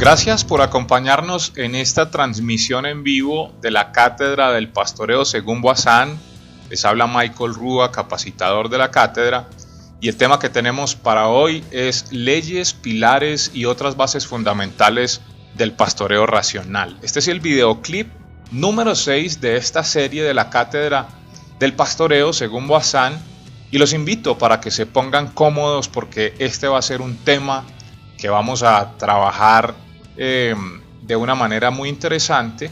Gracias por acompañarnos en esta transmisión en vivo de la Cátedra del Pastoreo según Boazán. Les habla Michael Rúa, capacitador de la cátedra, y el tema que tenemos para hoy es leyes, pilares y otras bases fundamentales del pastoreo racional. Este es el videoclip número 6 de esta serie de la Cátedra del Pastoreo según Boazán, y los invito para que se pongan cómodos porque este va a ser un tema que vamos a trabajar de una manera muy interesante.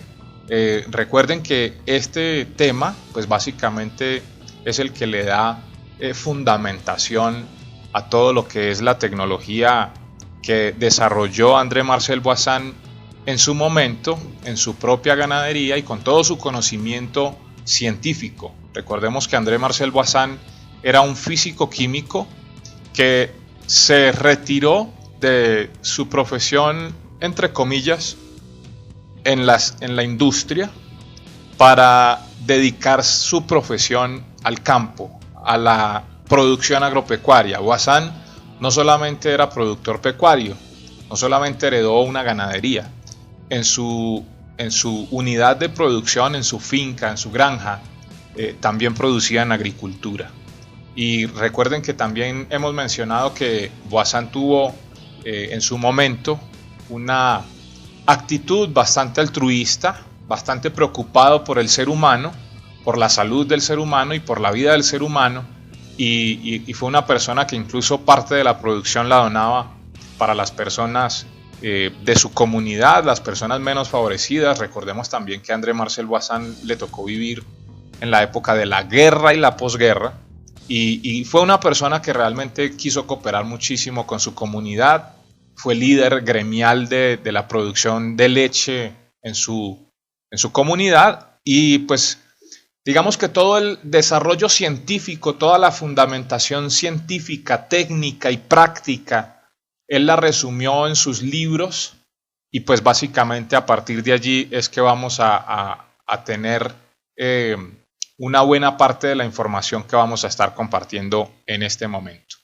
Recuerden que este tema pues básicamente es el que le da fundamentación a todo lo que es la tecnología que desarrolló André-Marcel Boazán en su momento, en su propia ganadería y con todo su conocimiento científico. Recordemos que André-Marcel Boazán era un físico químico que se retiró de su profesión, entre comillas, en la industria para dedicar su profesión al campo, a la producción agropecuaria. Boazán no solamente era productor pecuario, no solamente heredó una ganadería, en su unidad de producción, en su finca, en su granja, también producían agricultura. Y recuerden que también hemos mencionado que Boazán tuvo en su momento una actitud bastante altruista, bastante preocupado por el ser humano, por la salud del ser humano y por la vida del ser humano, y fue una persona que incluso parte de la producción la donaba para las personas de su comunidad, las personas menos favorecidas. Recordemos también que a André-Marcel Boazán le tocó vivir en la época de la guerra y la posguerra, y fue una persona que realmente quiso cooperar muchísimo con su comunidad. Fue líder gremial de la producción de leche en su comunidad, y pues digamos que todo el desarrollo científico, toda la fundamentación científica, técnica y práctica, él la resumió en sus libros, y pues básicamente a partir de allí es que vamos a tener una buena parte de la información que vamos a estar compartiendo en este momento.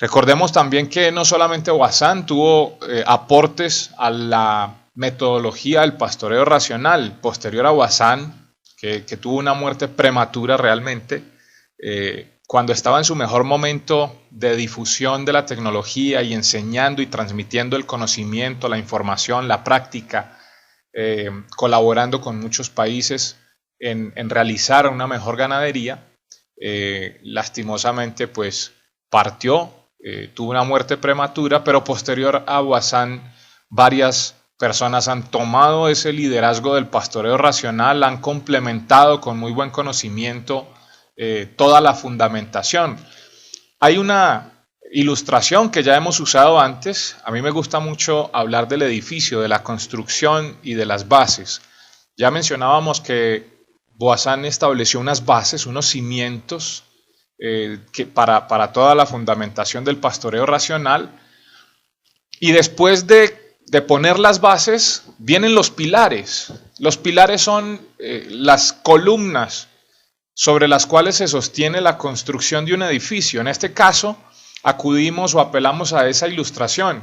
Recordemos también que no solamente Boazán tuvo aportes a la metodología del pastoreo racional. Posterior a Boazán, que tuvo una muerte prematura realmente, cuando estaba en su mejor momento de difusión de la tecnología y enseñando y transmitiendo el conocimiento, la información, la práctica, colaborando con muchos países en realizar una mejor ganadería, lastimosamente pues partió. Tuvo una muerte prematura, pero posterior a Boazán varias personas han tomado ese liderazgo del pastoreo racional, han complementado con muy buen conocimiento toda la fundamentación. Hay una ilustración que ya hemos usado antes. A mí me gusta mucho hablar del edificio, de la construcción y de las bases. Ya mencionábamos que Boazán estableció unas bases, unos cimientos que para toda la fundamentación del pastoreo racional, y después de poner las bases vienen los pilares. Los pilares son las columnas sobre las cuales se sostiene la construcción de un edificio. En este caso acudimos o apelamos a esa ilustración.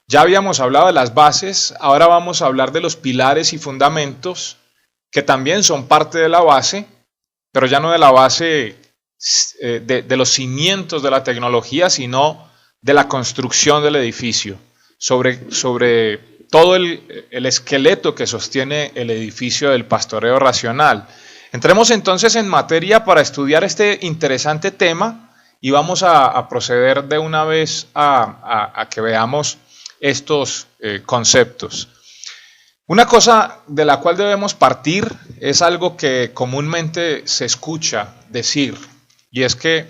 Ya habíamos hablado de las bases, ahora vamos a hablar de los pilares y fundamentos que también son parte de la base, pero ya no de la base de los cimientos de la tecnología, sino de la construcción del edificio, sobre todo el esqueleto que sostiene el edificio del pastoreo racional. Entremos entonces en materia para estudiar este interesante tema, y vamos a proceder de una vez a que veamos estos conceptos. Una cosa de la cual debemos partir es algo que comúnmente se escucha decir, y es que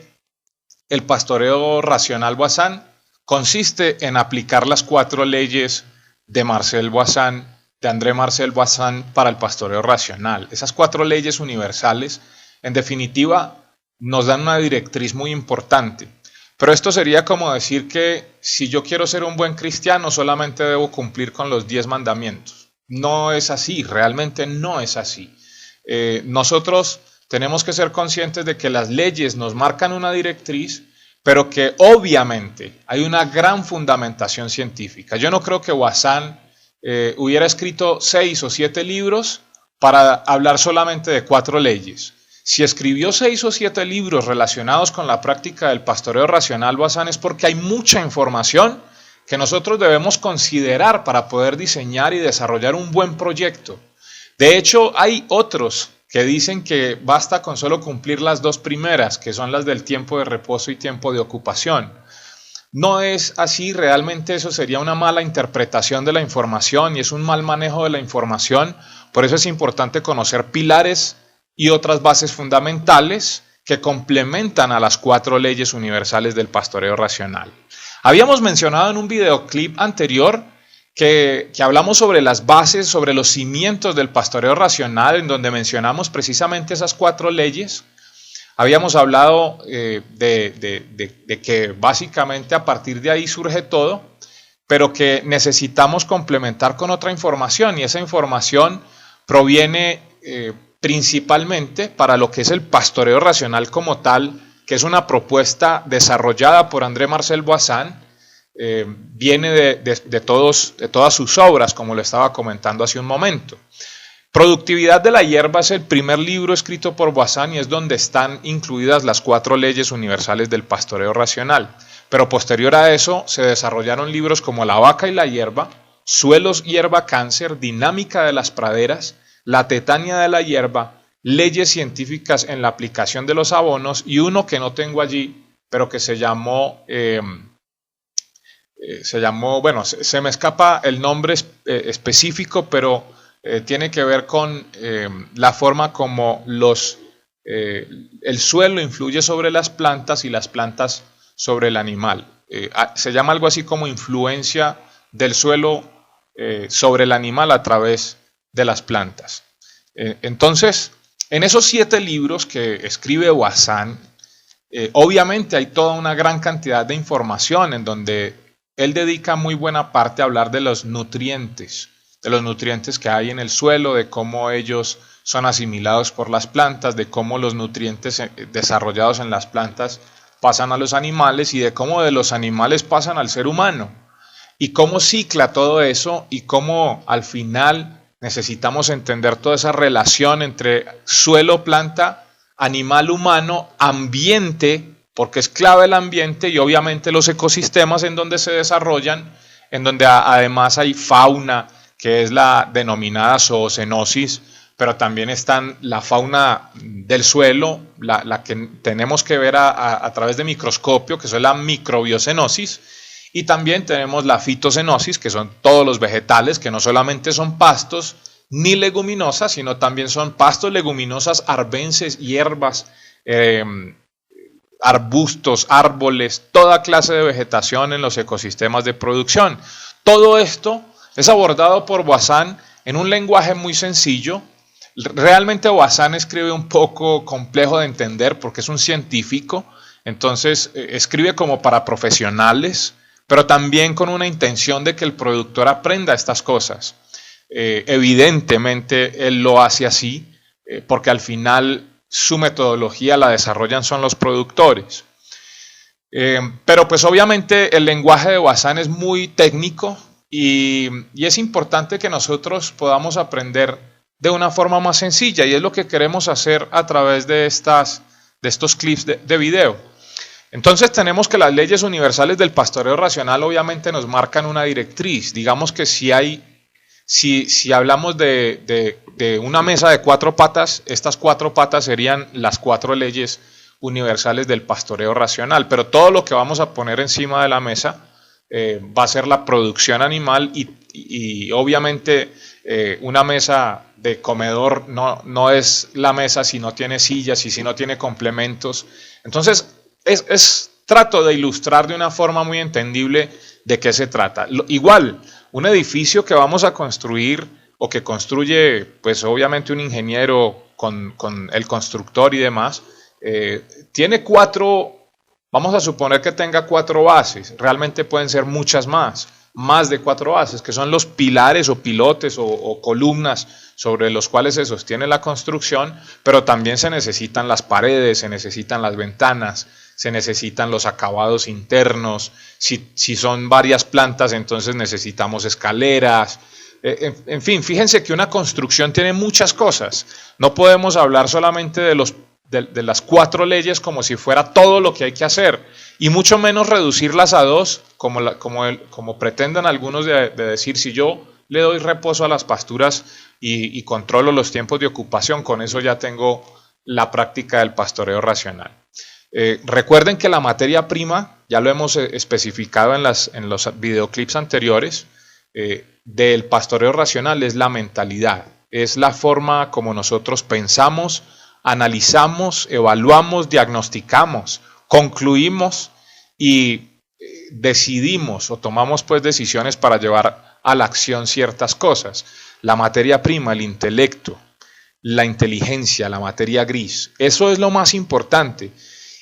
el pastoreo racional Boazán consiste en aplicar las 4 leyes de André-Marcel Boazán para el pastoreo racional. Esas 4 leyes universales, en definitiva, nos dan una directriz muy importante. Pero esto sería como decir que si yo quiero ser un buen cristiano, solamente debo cumplir con los 10 mandamientos. No es así, realmente no es así. Nosotros tenemos que ser conscientes de que las leyes nos marcan una directriz, pero que obviamente hay una gran fundamentación científica. Yo no creo que Bazán hubiera escrito 6 o 7 libros para hablar solamente de 4 leyes. Si escribió 6 o 7 libros relacionados con la práctica del pastoreo racional, Bazán, es porque hay mucha información que nosotros debemos considerar para poder diseñar y desarrollar un buen proyecto. De hecho, hay otros que dicen que basta con solo cumplir las 2 primeras, que son las del tiempo de reposo y tiempo de ocupación. No es así, realmente eso sería una mala interpretación de la información y es un mal manejo de la información. Por eso es importante conocer pilares y otras bases fundamentales que complementan a las 4 leyes universales del pastoreo racional. Habíamos mencionado en un videoclip anterior que hablamos sobre las bases, sobre los cimientos del pastoreo racional, en donde mencionamos precisamente esas 4 leyes. Habíamos hablado de que básicamente a partir de ahí surge todo, pero que necesitamos complementar con otra información, y esa información proviene principalmente para lo que es el pastoreo racional como tal, que es una propuesta desarrollada por André Marcel Bazán. Viene de todas sus obras, como lo estaba comentando hace un momento. Productividad de la hierba es el primer libro escrito por Bazán y es donde están incluidas las 4 leyes universales del pastoreo racional. Pero posterior a eso se desarrollaron libros como La vaca y la hierba, Suelos, hierba, cáncer, Dinámica de las praderas, La tetania de la hierba, Leyes científicas en la aplicación de los abonos, y uno que no tengo allí, pero que se llamó, bueno, se me escapa el nombre específico, pero tiene que ver con la forma como el suelo influye sobre las plantas y las plantas sobre el animal. Se llama algo así como influencia del suelo sobre el animal a través de las plantas. Entonces, en esos 7 libros que escribe Bazán, obviamente hay toda una gran cantidad de información en donde él dedica muy buena parte a hablar de los nutrientes que hay en el suelo, de cómo ellos son asimilados por las plantas, de cómo los nutrientes desarrollados en las plantas pasan a los animales y de cómo de los animales pasan al ser humano, y cómo cicla todo eso y cómo al final necesitamos entender toda esa relación entre suelo, planta, animal, humano, ambiente, porque es clave el ambiente, y obviamente los ecosistemas en donde se desarrollan, en donde además hay fauna, que es la denominada zoocenosis, pero también están la fauna del suelo, la que tenemos que ver a través de microscopio, que es la microbiocenosis, y también tenemos la fitocenosis, que son todos los vegetales, que no solamente son pastos ni leguminosas, sino también son pastos, leguminosas, arbences, hierbas, arbustos, árboles, toda clase de vegetación en los ecosistemas de producción. Todo esto es abordado por Bazán en un lenguaje muy sencillo. Realmente Bazán escribe un poco complejo de entender porque es un científico, entonces escribe como para profesionales, pero también con una intención de que el productor aprenda estas cosas. Evidentemente él lo hace así, porque al final su metodología la desarrollan son los productores. Pero pues obviamente el lenguaje de Bazán es muy técnico y es importante que nosotros podamos aprender de una forma más sencilla, y es lo que queremos hacer a través de estos clips de video. Entonces tenemos que las leyes universales del pastoreo racional obviamente nos marcan una directriz. Digamos que si hablamos de una mesa de 4 patas, estas 4 patas serían las 4 leyes universales del pastoreo racional, pero todo lo que vamos a poner encima de la mesa va a ser la producción animal y obviamente una mesa de comedor no es la mesa si no tiene sillas y si no tiene complementos. Entonces trato de ilustrar de una forma muy entendible de qué se trata. Igual, un edificio que vamos a construir o que construye pues obviamente un ingeniero con el constructor y demás, tiene 4, vamos a suponer que tenga 4 bases, realmente pueden ser muchas más, más de 4 bases, que son los pilares o pilotes o columnas sobre los cuales se sostiene la construcción, pero también se necesitan las paredes, se necesitan las ventanas, se necesitan los acabados internos. Si son varias plantas, entonces necesitamos escaleras. En fin, fíjense que una construcción tiene muchas cosas. No podemos hablar solamente de las 4 leyes como si fuera todo lo que hay que hacer, y mucho menos reducirlas a 2, como pretenden algunos de decir, si yo le doy reposo a las pasturas y controlo los tiempos de ocupación, con eso ya tengo la práctica del pastoreo racional. Recuerden que la materia prima, ya lo hemos especificado en los videoclips anteriores, del pastoreo racional es la mentalidad, es la forma como nosotros pensamos, analizamos, evaluamos, diagnosticamos, concluimos y decidimos o tomamos pues decisiones para llevar a la acción ciertas cosas. La materia prima, el intelecto, la inteligencia, la materia gris, eso es lo más importante.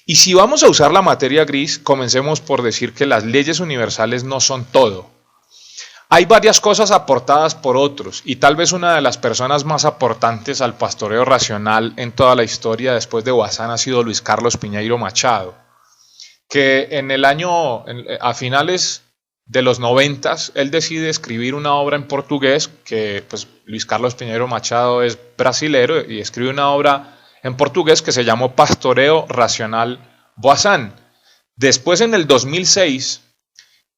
Y si vamos a usar la materia gris, comencemos por decir que las leyes universales no son todo. Hay varias cosas aportadas por otros, y tal vez una de las personas más aportantes al pastoreo racional en toda la historia después de Boissin ha sido Luis Carlos Piñeiro Machado, que a finales de los 90 él decide escribir una obra en portugués, que pues Luis Carlos Piñeiro Machado es brasilero y escribe una obra en portugués que se llamó Pastoreo Racional Boissin. Después, en el 2006,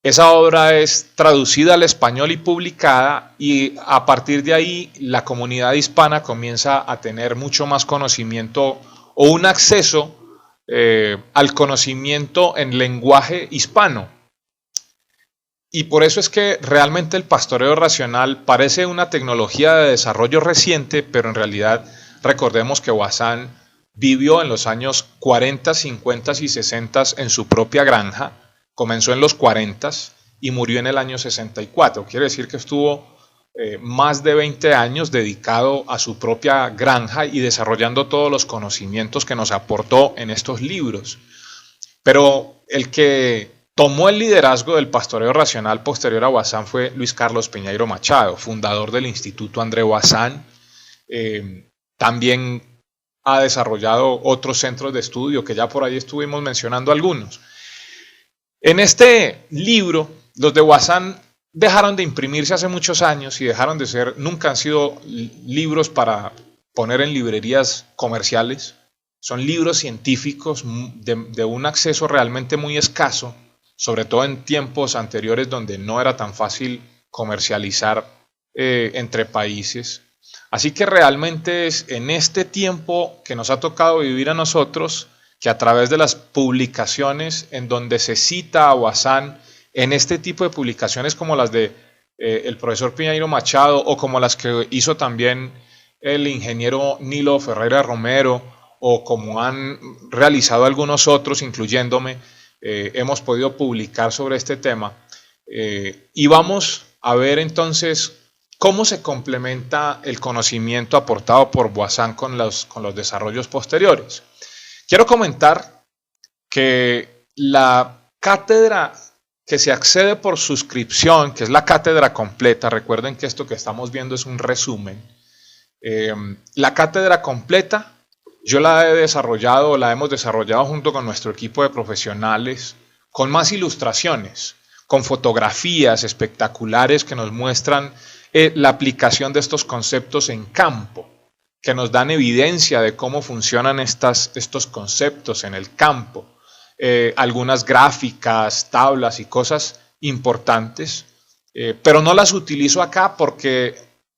esa obra es traducida al español y publicada, y a partir de ahí la comunidad hispana comienza a tener mucho más conocimiento o un acceso al conocimiento en lenguaje hispano. Y por eso es que realmente el pastoreo racional parece una tecnología de desarrollo reciente, pero en realidad recordemos que Boissin vivió en los años 40, 50 y 60 en su propia granja. Comenzó en los 40 y murió en el año 64. Quiere decir que estuvo más de 20 años dedicado a su propia granja y desarrollando todos los conocimientos que nos aportó en estos libros. Pero el que tomó el liderazgo del pastoreo racional posterior a Boissin fue Luis Carlos Piñeiro Machado, fundador del Instituto André Boissin. También ha desarrollado otros centros de estudio que ya por ahí estuvimos mencionando algunos. En este libro, los de Boissin dejaron de imprimirse hace muchos años y nunca han sido libros para poner en librerías comerciales. Son libros científicos de un acceso realmente muy escaso, sobre todo en tiempos anteriores donde no era tan fácil comercializar entre países. Así que realmente es en este tiempo que nos ha tocado vivir a nosotros que a través de las publicaciones en donde se cita a Boissin, en este tipo de publicaciones como las de el profesor Piñeiro Machado o como las que hizo también el ingeniero Nilo Ferreira Romero, o como han realizado algunos otros, incluyéndome, hemos podido publicar sobre este tema. Y vamos a ver entonces cómo se complementa el conocimiento aportado por Boissin con los desarrollos posteriores. Quiero comentar que la cátedra que se accede por suscripción, que es la cátedra completa, recuerden que esto que estamos viendo es un resumen, la cátedra completa yo la hemos desarrollado junto con nuestro equipo de profesionales, con más ilustraciones, con fotografías espectaculares que nos muestran la aplicación de estos conceptos en campo, que nos dan evidencia de cómo funcionan estos conceptos en el campo, algunas gráficas, tablas y cosas importantes, pero no las utilizo acá porque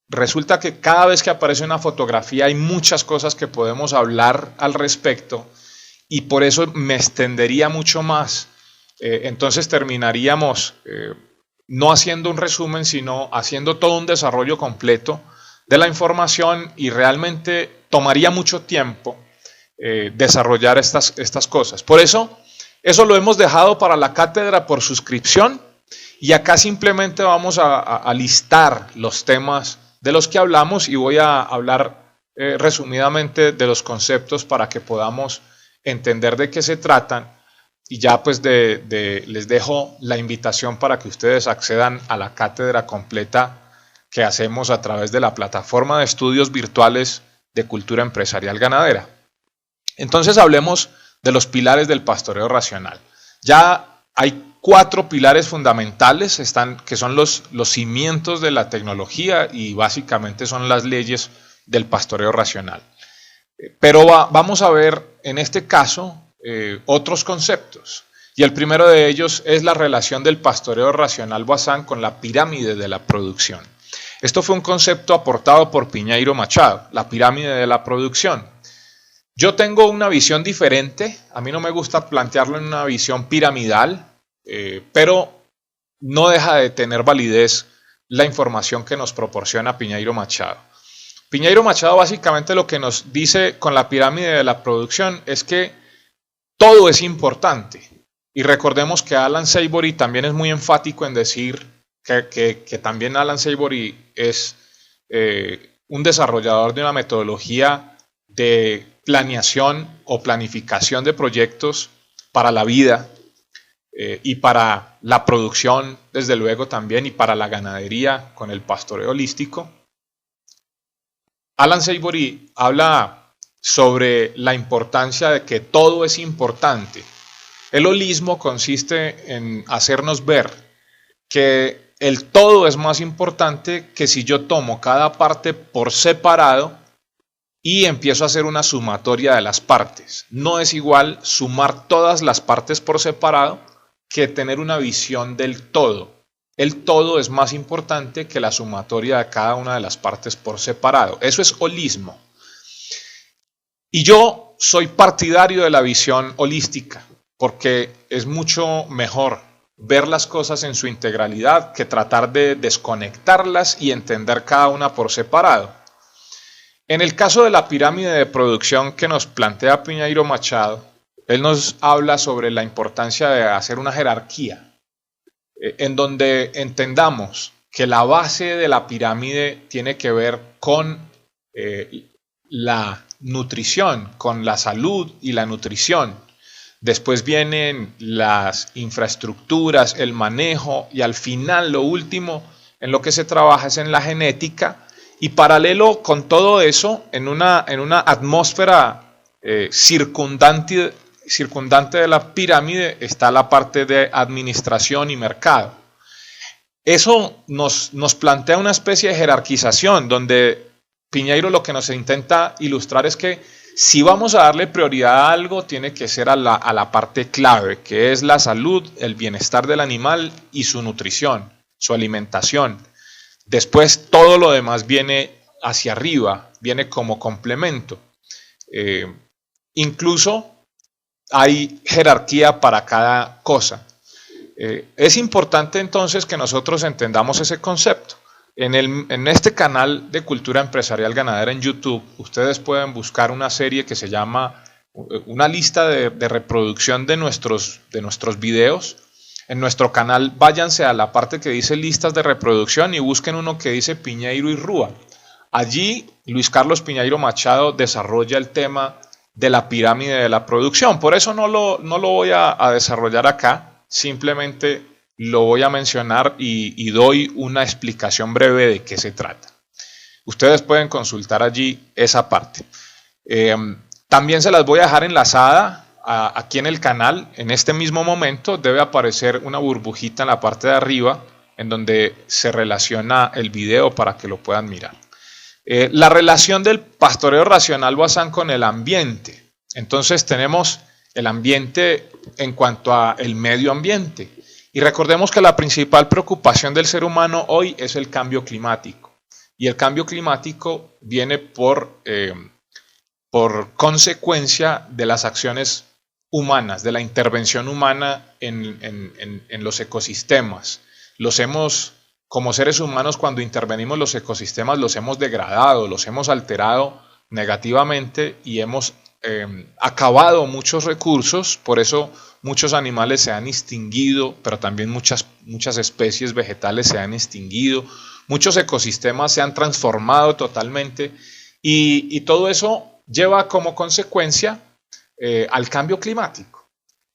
resulta que cada vez que aparece una fotografía hay muchas cosas que podemos hablar al respecto, y por eso me extendería mucho más. Entonces terminaríamos no haciendo un resumen, sino haciendo todo un desarrollo completo de la información, y realmente tomaría mucho tiempo desarrollar estas cosas. Por eso lo hemos dejado para la cátedra por suscripción, y acá simplemente vamos a listar los temas de los que hablamos, y voy a hablar resumidamente de los conceptos para que podamos entender de qué se tratan. y ya pues les dejo la invitación para que ustedes accedan a la cátedra completa que hacemos a través de la plataforma de estudios virtuales de cultura empresarial ganadera. Entonces hablemos de los pilares del pastoreo racional. Ya hay 4 pilares fundamentales que son los cimientos de la tecnología y básicamente son las leyes del pastoreo racional. Pero vamos a ver en este caso otros conceptos. Y el primero de ellos es la relación del pastoreo racional Boissin con la pirámide de la producción. Esto fue un concepto aportado por Piñeiro Machado, la pirámide de la producción. Yo tengo una visión diferente, a mí no me gusta plantearlo en una visión piramidal, pero no deja de tener validez la información que nos proporciona Piñeiro Machado. Piñeiro Machado básicamente lo que nos dice con la pirámide de la producción es que todo es importante. Y recordemos que Alan Savory también es muy enfático en decir que también Alan Savory es un desarrollador de una metodología de planeación o planificación de proyectos para la vida y para la producción, desde luego también, y para la ganadería con el pastoreo holístico. Alan Savory habla sobre la importancia de que todo es importante. El holismo consiste en hacernos ver que el todo es más importante que si yo tomo cada parte por separado y empiezo a hacer una sumatoria de las partes. No es igual sumar todas las partes por separado que tener una visión del todo. El todo es más importante que la sumatoria de cada una de las partes por separado. Eso es holismo. Y yo soy partidario de la visión holística, porque es mucho mejor ver las cosas en su integralidad que tratar de desconectarlas y entender cada una por separado. En el caso de la pirámide de producción que nos plantea Piñeiro Machado, él nos habla sobre la importancia de hacer una jerarquía, en donde entendamos que la base de la pirámide tiene que ver con la nutrición, con la salud y la nutrición. Después vienen las infraestructuras, el manejo y al final lo último en lo que se trabaja es en la genética y paralelo con todo eso en una atmósfera circundante de la pirámide está la parte de administración y mercado. Eso nos plantea una especie de jerarquización donde Piñeiro lo que nos intenta ilustrar es que si vamos a darle prioridad a algo, tiene que ser a la parte clave, que es la salud, el bienestar del animal y su nutrición, su alimentación. Después todo lo demás viene hacia arriba, viene como complemento. Incluso hay jerarquía para cada cosa. Es importante entonces que nosotros entendamos ese concepto. En este canal de Cultura Empresarial Ganadera en YouTube, ustedes pueden buscar una serie que se llama una lista de reproducción de nuestros videos. En nuestro canal váyanse a la parte que dice listas de reproducción y busquen uno que dice Piñeiro y Rúa. Allí Luis Carlos Piñeiro Machado desarrolla el tema de la pirámide de la producción. Por eso no lo voy a desarrollar acá, simplemente lo voy a mencionar y doy una explicación breve de qué se trata. Ustedes pueden consultar allí esa parte. También se las voy a dejar enlazada aquí en el canal. En este mismo momento debe aparecer una burbujita en la parte de arriba en donde se relaciona el video para que lo puedan mirar. La relación del pastoreo racional Boissin con el ambiente. Entonces tenemos el ambiente en cuanto al medio ambiente. Y recordemos que la principal preocupación del ser humano hoy es el cambio climático. Y el cambio climático viene por consecuencia de las acciones humanas, de la intervención humana en los ecosistemas. Como seres humanos, cuando intervenimos en los ecosistemas, los hemos degradado, los hemos alterado negativamente y hemos acabado muchos recursos. Por eso muchos animales se han extinguido, pero también muchas especies vegetales se han extinguido. Muchos ecosistemas se han transformado totalmente y todo eso lleva como consecuencia al cambio climático.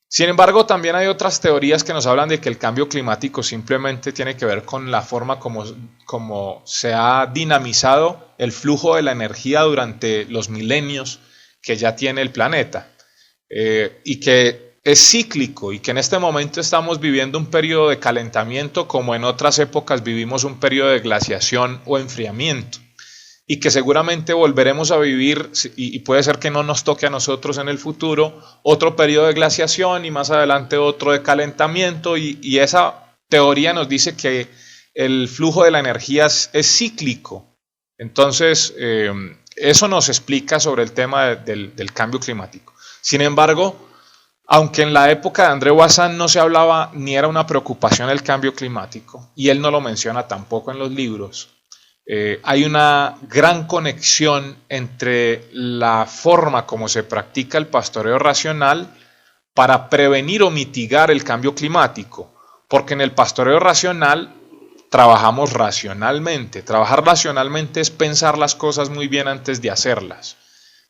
Sin embargo, también hay otras teorías que nos hablan de que el cambio climático simplemente tiene que ver con la forma como se ha dinamizado el flujo de la energía durante los milenios que ya tiene el planeta, y que es cíclico y que en este momento estamos viviendo un periodo de calentamiento como en otras épocas vivimos un periodo de glaciación o enfriamiento, y que seguramente volveremos a vivir, y puede ser que no nos toque a nosotros en el futuro, otro periodo de glaciación y más adelante otro de calentamiento, y esa teoría nos dice que el flujo de la energía es cíclico. Entonces, eso nos explica sobre el tema del cambio climático. Sin embargo, aunque en la época de André Bazin no se hablaba ni era una preocupación el cambio climático, y él no lo menciona tampoco en los libros, hay una gran conexión entre la forma como se practica el pastoreo racional para prevenir o mitigar el cambio climático, porque en el pastoreo racional trabajamos racionalmente. Trabajar racionalmente es pensar las cosas muy bien antes de hacerlas,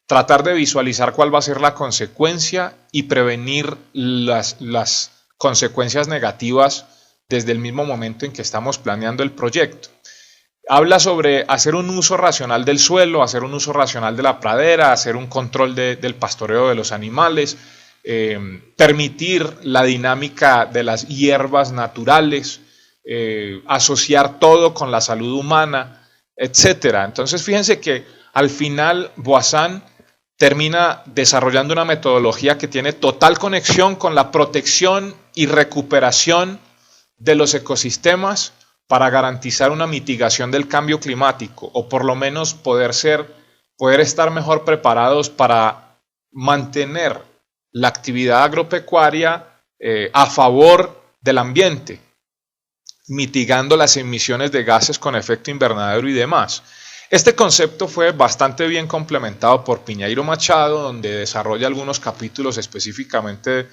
tratar de visualizar cuál va a ser la consecuencia y prevenir las consecuencias negativas desde el mismo momento en que estamos planeando el proyecto. Habla sobre hacer un uso racional del suelo, hacer un uso racional de la pradera, hacer un control del pastoreo de los animales, permitir la dinámica de las hierbas naturales, asociar todo con la salud humana, etc. Entonces fíjense que al final Bazin termina desarrollando una metodología que tiene total conexión con la protección y recuperación de los ecosistemas para garantizar una mitigación del cambio climático, o por lo menos poder estar mejor preparados para mantener la actividad agropecuaria a favor del ambiente, mitigando las emisiones de gases con efecto invernadero y demás. Este concepto fue bastante bien complementado por Piñeiro Machado, donde desarrolla algunos capítulos específicamente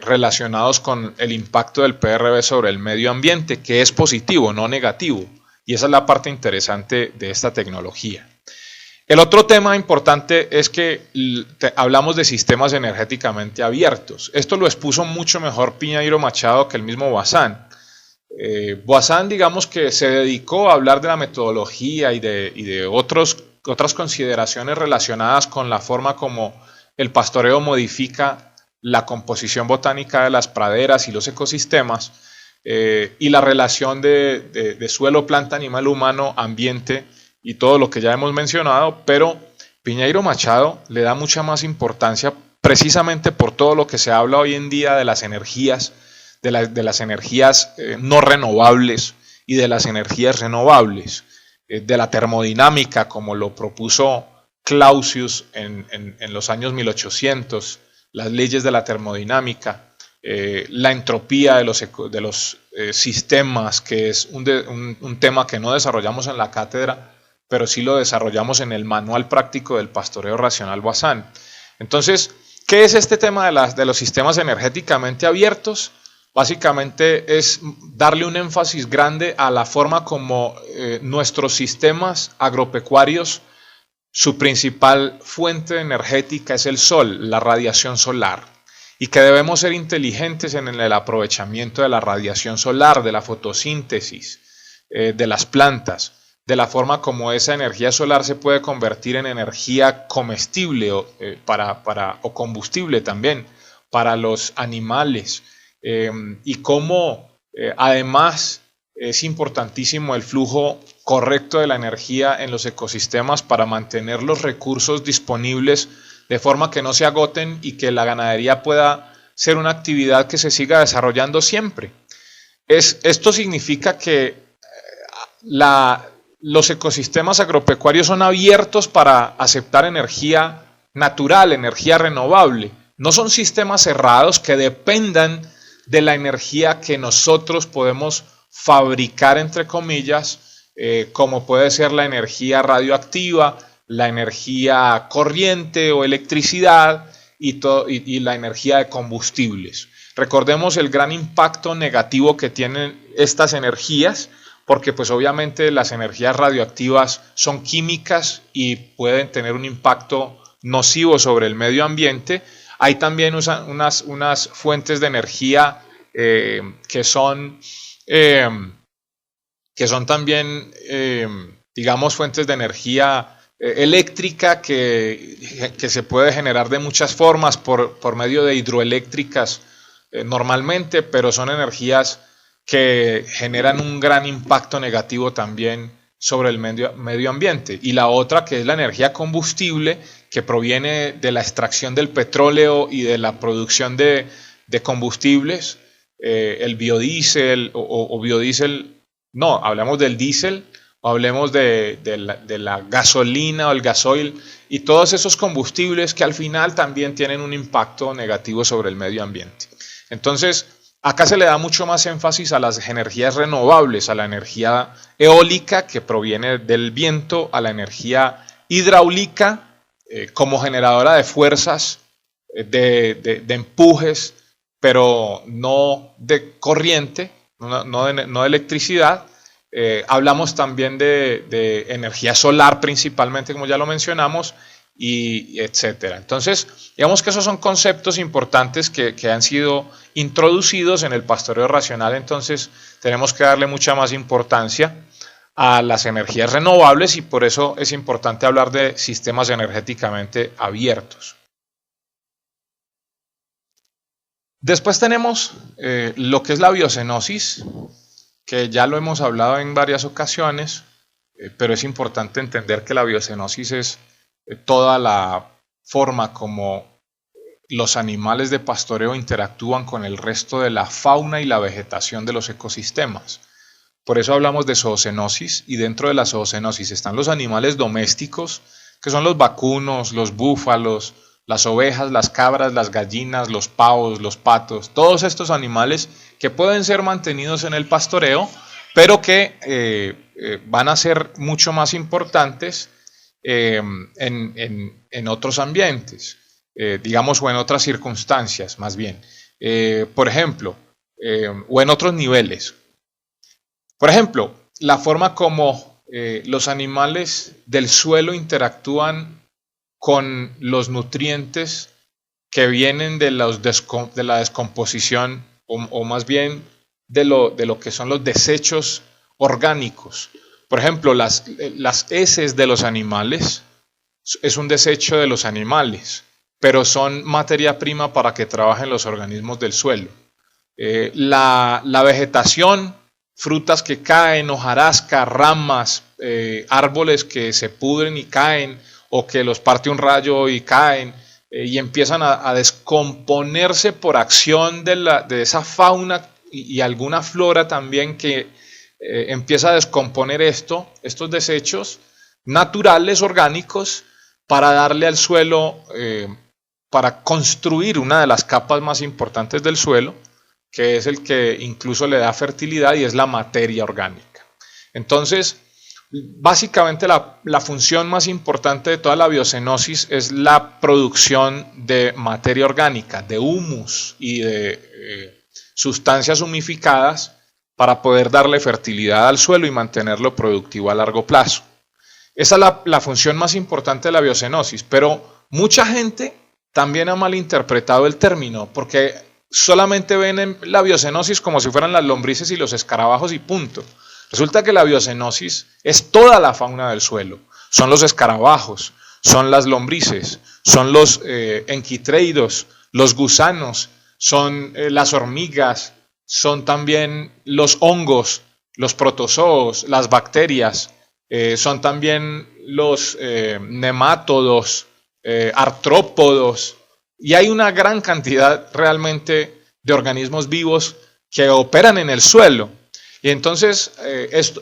relacionados con el impacto del PRB sobre el medio ambiente, que es positivo, no negativo, y esa es la parte interesante de esta tecnología. El otro tema importante es que hablamos de sistemas energéticamente abiertos. Esto lo expuso mucho mejor Piñeiro Machado que el mismo Bazin. Bazin, digamos que se dedicó a hablar de la metodología y de otras consideraciones relacionadas con la forma como el pastoreo modifica la composición botánica de las praderas y los ecosistemas, y la relación de suelo, planta, animal, humano, ambiente y todo lo que ya hemos mencionado, pero Piñeiro Machado le da mucha más importancia precisamente por todo lo que se habla hoy en día de las energías, de las energías no renovables y de las energías renovables, de la termodinámica como lo propuso Clausius en los años 1800, las leyes de la termodinámica, la entropía de los sistemas, que es un tema que no desarrollamos en la cátedra, pero sí lo desarrollamos en el manual práctico del pastoreo racional Bazin. Entonces, ¿qué es este tema de los sistemas energéticamente abiertos? Básicamente es darle un énfasis grande a la forma como nuestros sistemas agropecuarios, su principal fuente energética es el sol, la radiación solar, y que debemos ser inteligentes en el aprovechamiento de la radiación solar, de la fotosíntesis, de las plantas, de la forma como esa energía solar se puede convertir en energía comestible o combustible también para los animales, y cómo además es importantísimo el flujo correcto de la energía en los ecosistemas para mantener los recursos disponibles de forma que no se agoten y que la ganadería pueda ser una actividad que se siga desarrollando siempre. Esto significa que los ecosistemas agropecuarios son abiertos para aceptar energía natural, energía renovable. No son sistemas cerrados que dependan de la energía que nosotros podemos fabricar, entre comillas, como puede ser la energía radioactiva, la energía corriente o electricidad y la energía de combustibles. Recordemos el gran impacto negativo que tienen estas energías, porque pues obviamente las energías radioactivas son químicas y pueden tener un impacto nocivo sobre el medio ambiente, Hay también unas fuentes de energía que son también, digamos, fuentes de energía eléctrica que se puede generar de muchas formas por medio de hidroeléctricas normalmente, pero son energías que generan un gran impacto negativo también sobre el medio ambiente. Y la otra, que es la energía combustible, que proviene de la extracción del petróleo y de la producción de combustibles, el biodiesel o biodiesel, no, hablemos del diésel, o hablemos de la gasolina o el gasoil, y todos esos combustibles que al final también tienen un impacto negativo sobre el medio ambiente. Entonces, acá se le da mucho más énfasis a las energías renovables, a la energía eólica que proviene del viento, a la energía hidráulica como generadora de fuerzas, de empujes, pero no de corriente, no de electricidad. Hablamos también de energía solar principalmente, como ya lo mencionamos, y etcétera. Entonces, digamos que esos son conceptos importantes que han sido introducidos en el pastoreo racional. Entonces, tenemos que darle mucha más importancia a las energías renovables y por eso es importante hablar de sistemas energéticamente abiertos. Después tenemos lo que es la biocenosis, que ya lo hemos hablado en varias ocasiones, pero es importante entender que la biocenosis es toda la forma como los animales de pastoreo interactúan con el resto de la fauna y la vegetación de los ecosistemas. Por eso hablamos de zoocenosis, y dentro de la zoocenosis están los animales domésticos, que son los vacunos, los búfalos, las ovejas, las cabras, las gallinas, los pavos, los patos, todos estos animales que pueden ser mantenidos en el pastoreo, pero que van a ser mucho más importantes en otros ambientes, digamos, o en otras circunstancias más bien. Por ejemplo, o en otros niveles. Por ejemplo, la forma como los animales del suelo interactúan con los nutrientes que vienen de la descomposición, o más bien de lo que son los desechos orgánicos. Por ejemplo, las heces de los animales es un desecho de los animales, pero son materia prima para que trabajen los organismos del suelo. La vegetación, frutas que caen, hojarasca, ramas, árboles que se pudren y caen, o que los parte un rayo y caen, y empiezan a descomponerse por acción de esa fauna y alguna flora también que empieza a descomponer estos desechos naturales, orgánicos, para darle al suelo, para construir una de las capas más importantes del suelo, que es el que incluso le da fertilidad, y es la materia orgánica. Entonces, básicamente la función más importante de toda la biocenosis es la producción de materia orgánica, de humus y de sustancias humificadas para poder darle fertilidad al suelo y mantenerlo productivo a largo plazo. Esa es la función más importante de la biocenosis, pero mucha gente también ha malinterpretado el término, porque solamente ven en la biocenosis como si fueran las lombrices y los escarabajos y punto. Resulta que la biocenosis es toda la fauna del suelo. Son los escarabajos, son las lombrices, son los enquitreidos, los gusanos, son las hormigas, son también los hongos, los protozoos, las bacterias, son también los nemátodos, artrópodos, y hay una gran cantidad realmente de organismos vivos que operan en el suelo. Y entonces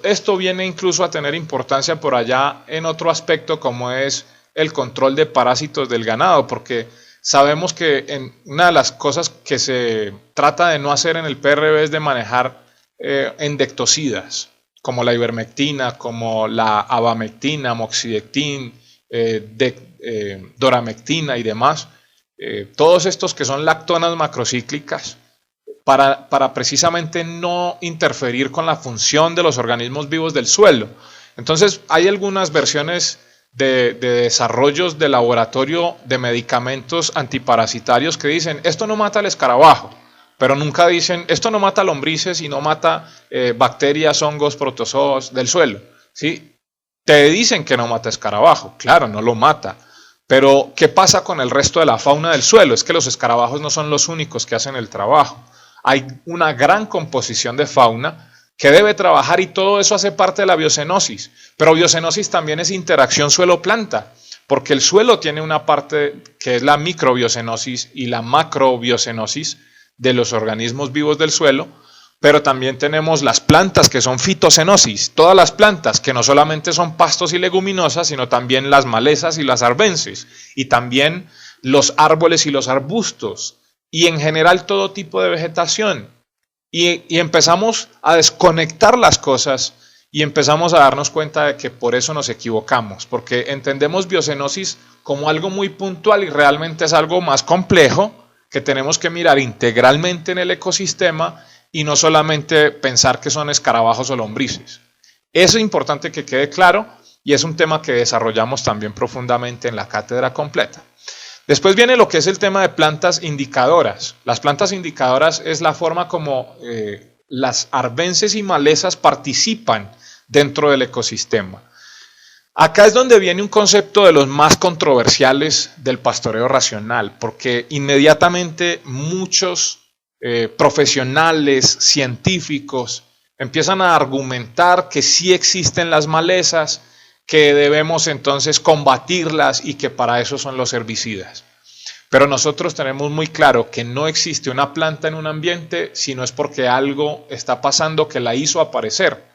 esto viene incluso a tener importancia por allá en otro aspecto, como es el control de parásitos del ganado, porque sabemos que una de las cosas que se trata de no hacer en el PRB es de manejar endectocidas, como la ivermectina, como la abamectina, moxidectin, doramectina y demás, todos estos que son lactonas macrocíclicas, para precisamente no interferir con la función de los organismos vivos del suelo. Entonces hay algunas versiones de desarrollos de laboratorio de medicamentos antiparasitarios que dicen, esto no mata al escarabajo, pero nunca dicen, esto no mata lombrices y no mata bacterias, hongos, protozoos del suelo, ¿sí? Te dicen que no mata escarabajo, claro, no lo mata, pero ¿qué pasa con el resto de la fauna del suelo? Es que los escarabajos no son los únicos que hacen el trabajo. Hay una gran composición de fauna que debe trabajar y todo eso hace parte de la biocenosis. Pero biocenosis también es interacción suelo-planta, porque el suelo tiene una parte que es la microbiocenosis y la macrobiocenosis de los organismos vivos del suelo, pero también tenemos las plantas que son fitocenosis, todas las plantas que no solamente son pastos y leguminosas, sino también las malezas y las arbences, y también los árboles y los arbustos, y en general todo tipo de vegetación. Y empezamos a desconectar las cosas y empezamos a darnos cuenta de que por eso nos equivocamos, porque entendemos biocenosis como algo muy puntual y realmente es algo más complejo que tenemos que mirar integralmente en el ecosistema y no solamente pensar que son escarabajos o lombrices. Eso es importante que quede claro y es un tema que desarrollamos también profundamente en la cátedra completa. Después viene lo que es el tema de plantas indicadoras. Las plantas indicadoras es la forma como las arbences y malezas participan dentro del ecosistema. Acá es donde viene un concepto de los más controversiales del pastoreo racional, porque inmediatamente muchos profesionales, científicos, empiezan a argumentar que sí existen las malezas, que debemos entonces combatirlas y que para eso son los herbicidas. Pero nosotros tenemos muy claro que no existe una planta en un ambiente si no es porque algo está pasando que la hizo aparecer.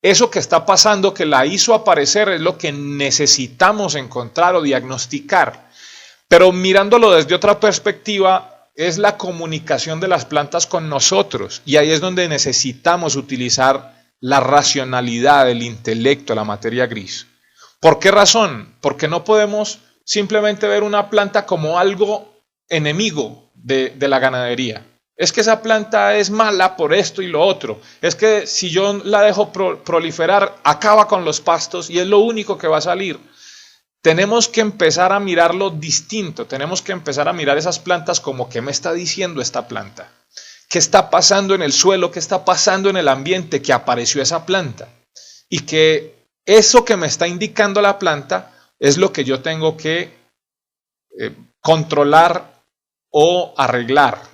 Eso que está pasando que la hizo aparecer es lo que necesitamos encontrar o diagnosticar. Pero mirándolo desde otra perspectiva, es la comunicación de las plantas con nosotros. Y ahí es donde necesitamos utilizar la racionalidad, el intelecto, la materia gris. ¿Por qué razón? Porque no podemos simplemente ver una planta como algo enemigo de la ganadería. Es que esa planta es mala por esto y lo otro. Es que si yo la dejo proliferar, acaba con los pastos y es lo único que va a salir. Tenemos que empezar a mirarlo distinto. Tenemos que empezar a mirar esas plantas como ¿qué me está diciendo esta planta? ¿Qué está pasando en el suelo? ¿Qué está pasando en el ambiente que apareció esa planta? Y que eso que me está indicando la planta es lo que yo tengo que controlar o arreglar.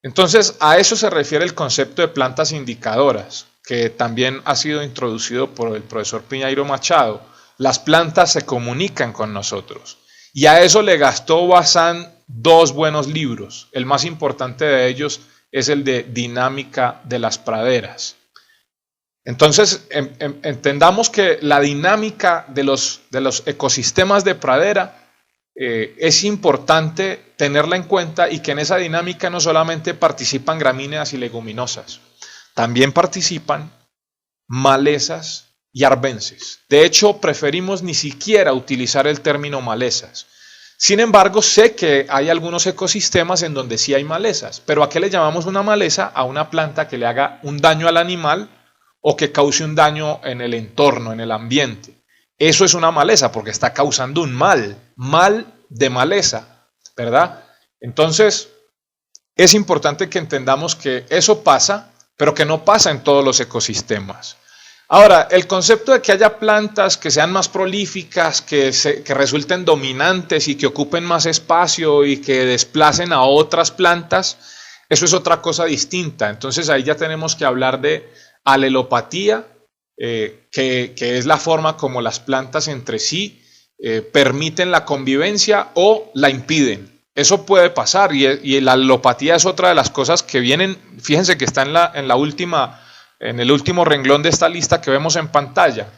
Entonces, a eso se refiere el concepto de plantas indicadoras, que también ha sido introducido por el profesor Piñeiro Machado. Las plantas se comunican con nosotros. Y a eso le gastó Bazán 2 buenos libros. El más importante de ellos es el de Dinámica de las praderas. Entonces, entendamos que la dinámica de los ecosistemas de pradera es importante tenerla en cuenta y que en esa dinámica no solamente participan gramíneas y leguminosas, también participan malezas y arbences. De hecho, preferimos ni siquiera utilizar el término malezas. Sin embargo, sé que hay algunos ecosistemas en donde sí hay malezas, pero ¿a qué le llamamos una maleza? A una planta que le haga un daño al animal o que cause un daño en el entorno, en el ambiente. Eso es una maleza porque está causando un mal de maleza, ¿verdad? Entonces, es importante que entendamos que eso pasa, pero que no pasa en todos los ecosistemas. Ahora, el concepto de que haya plantas que sean más prolíficas, que resulten dominantes y que ocupen más espacio y que desplacen a otras plantas, eso es otra cosa distinta. Entonces ahí ya tenemos que hablar de alelopatía, que es la forma como las plantas entre sí permiten la convivencia o la impiden. Eso puede pasar y la alelopatía es otra de las cosas que vienen, fíjense que está en el último renglón de esta lista que vemos en pantalla.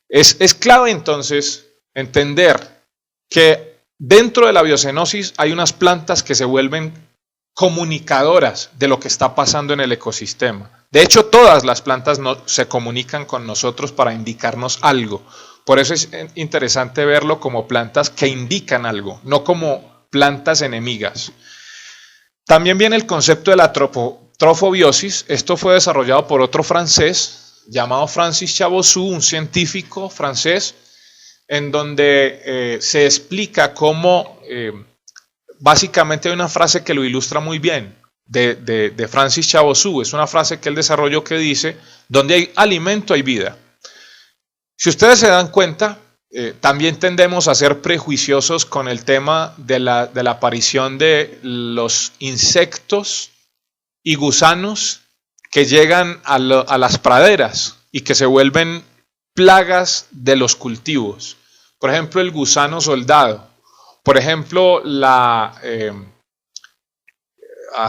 Es clave entonces entender que dentro de la biocenosis hay unas plantas que se vuelven comunicadoras de lo que está pasando en el ecosistema. De hecho, todas las plantas se comunican con nosotros para indicarnos algo. Por eso es interesante verlo como plantas que indican algo, no como plantas enemigas. También viene el concepto de la trofobiosis. Esto fue desarrollado por otro francés llamado Francis Chabouzou, un científico francés, en donde se explica cómo, básicamente hay una frase que lo ilustra muy bien, de Francis Chabosu. Es una frase que él desarrolló que dice: donde hay alimento hay vida. Si ustedes se dan cuenta, también tendemos a ser prejuiciosos con el tema de la aparición de los insectos y gusanos que llegan a las praderas y que se vuelven plagas de los cultivos. Por ejemplo, el gusano soldado. Por ejemplo,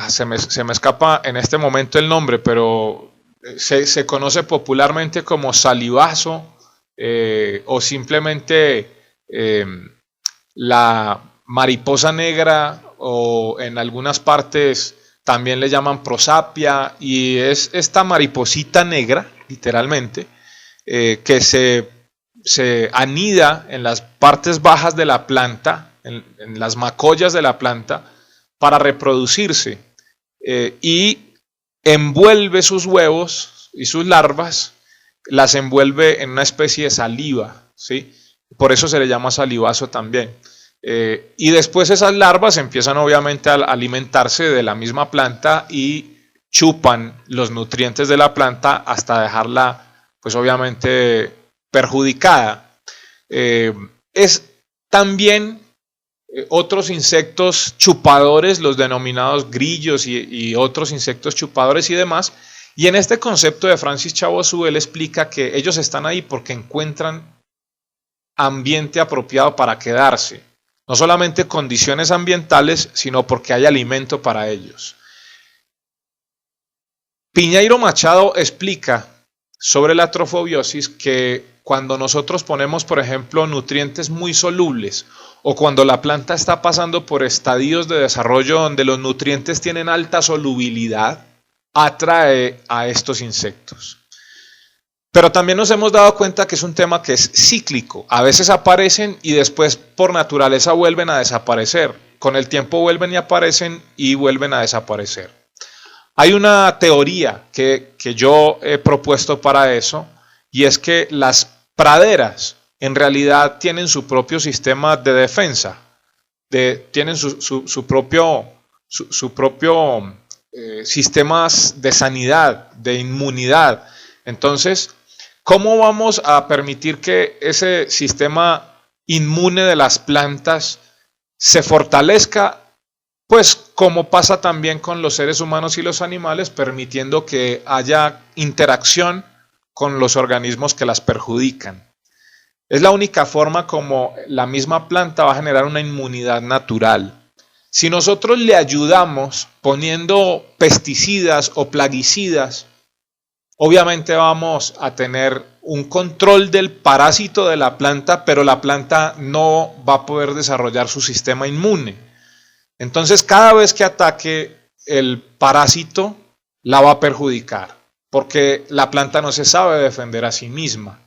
se me escapa en este momento el nombre, pero se conoce popularmente como salivazo, o simplemente la mariposa negra, o en algunas partes también le llaman prosapia, y es esta mariposita negra, literalmente, que se anida en las partes bajas de la planta, en las macollas de la planta, para reproducirse, y envuelve sus huevos y sus larvas, las envuelve en una especie de saliva, ¿sí? Por eso se le llama salivazo también. Y después esas larvas empiezan obviamente a alimentarse de la misma planta y chupan los nutrientes de la planta hasta dejarla, pues obviamente, perjudicada. Es también otros insectos chupadores, los denominados grillos y otros insectos chupadores y demás. Y en este concepto de Francis Chabosu, él explica que ellos están ahí porque encuentran ambiente apropiado para quedarse. No solamente condiciones ambientales, sino porque hay alimento para ellos. Piñeiro Machado explica sobre la trofobiosis que cuando nosotros ponemos, por ejemplo, nutrientes muy solubles, o cuando la planta está pasando por estadios de desarrollo donde los nutrientes tienen alta solubilidad, atrae a estos insectos. Pero también nos hemos dado cuenta que es un tema que es cíclico. A veces aparecen y después por naturaleza vuelven a desaparecer. Con el tiempo vuelven y aparecen y vuelven a desaparecer. Hay una teoría que yo he propuesto para eso, y es que las praderas en realidad tienen su propio sistema de defensa, tienen su propio sistemas de sanidad, de inmunidad. Entonces, ¿cómo vamos a permitir que ese sistema inmune de las plantas se fortalezca? Pues como pasa también con los seres humanos y los animales, permitiendo que haya interacción con los organismos que las perjudican. Es la única forma como la misma planta va a generar una inmunidad natural. Si nosotros le ayudamos poniendo pesticidas o plaguicidas, obviamente vamos a tener un control del parásito de la planta, pero la planta no va a poder desarrollar su sistema inmune. Entonces, cada vez que ataque el parásito, la va a perjudicar, porque la planta no se sabe defender a sí misma.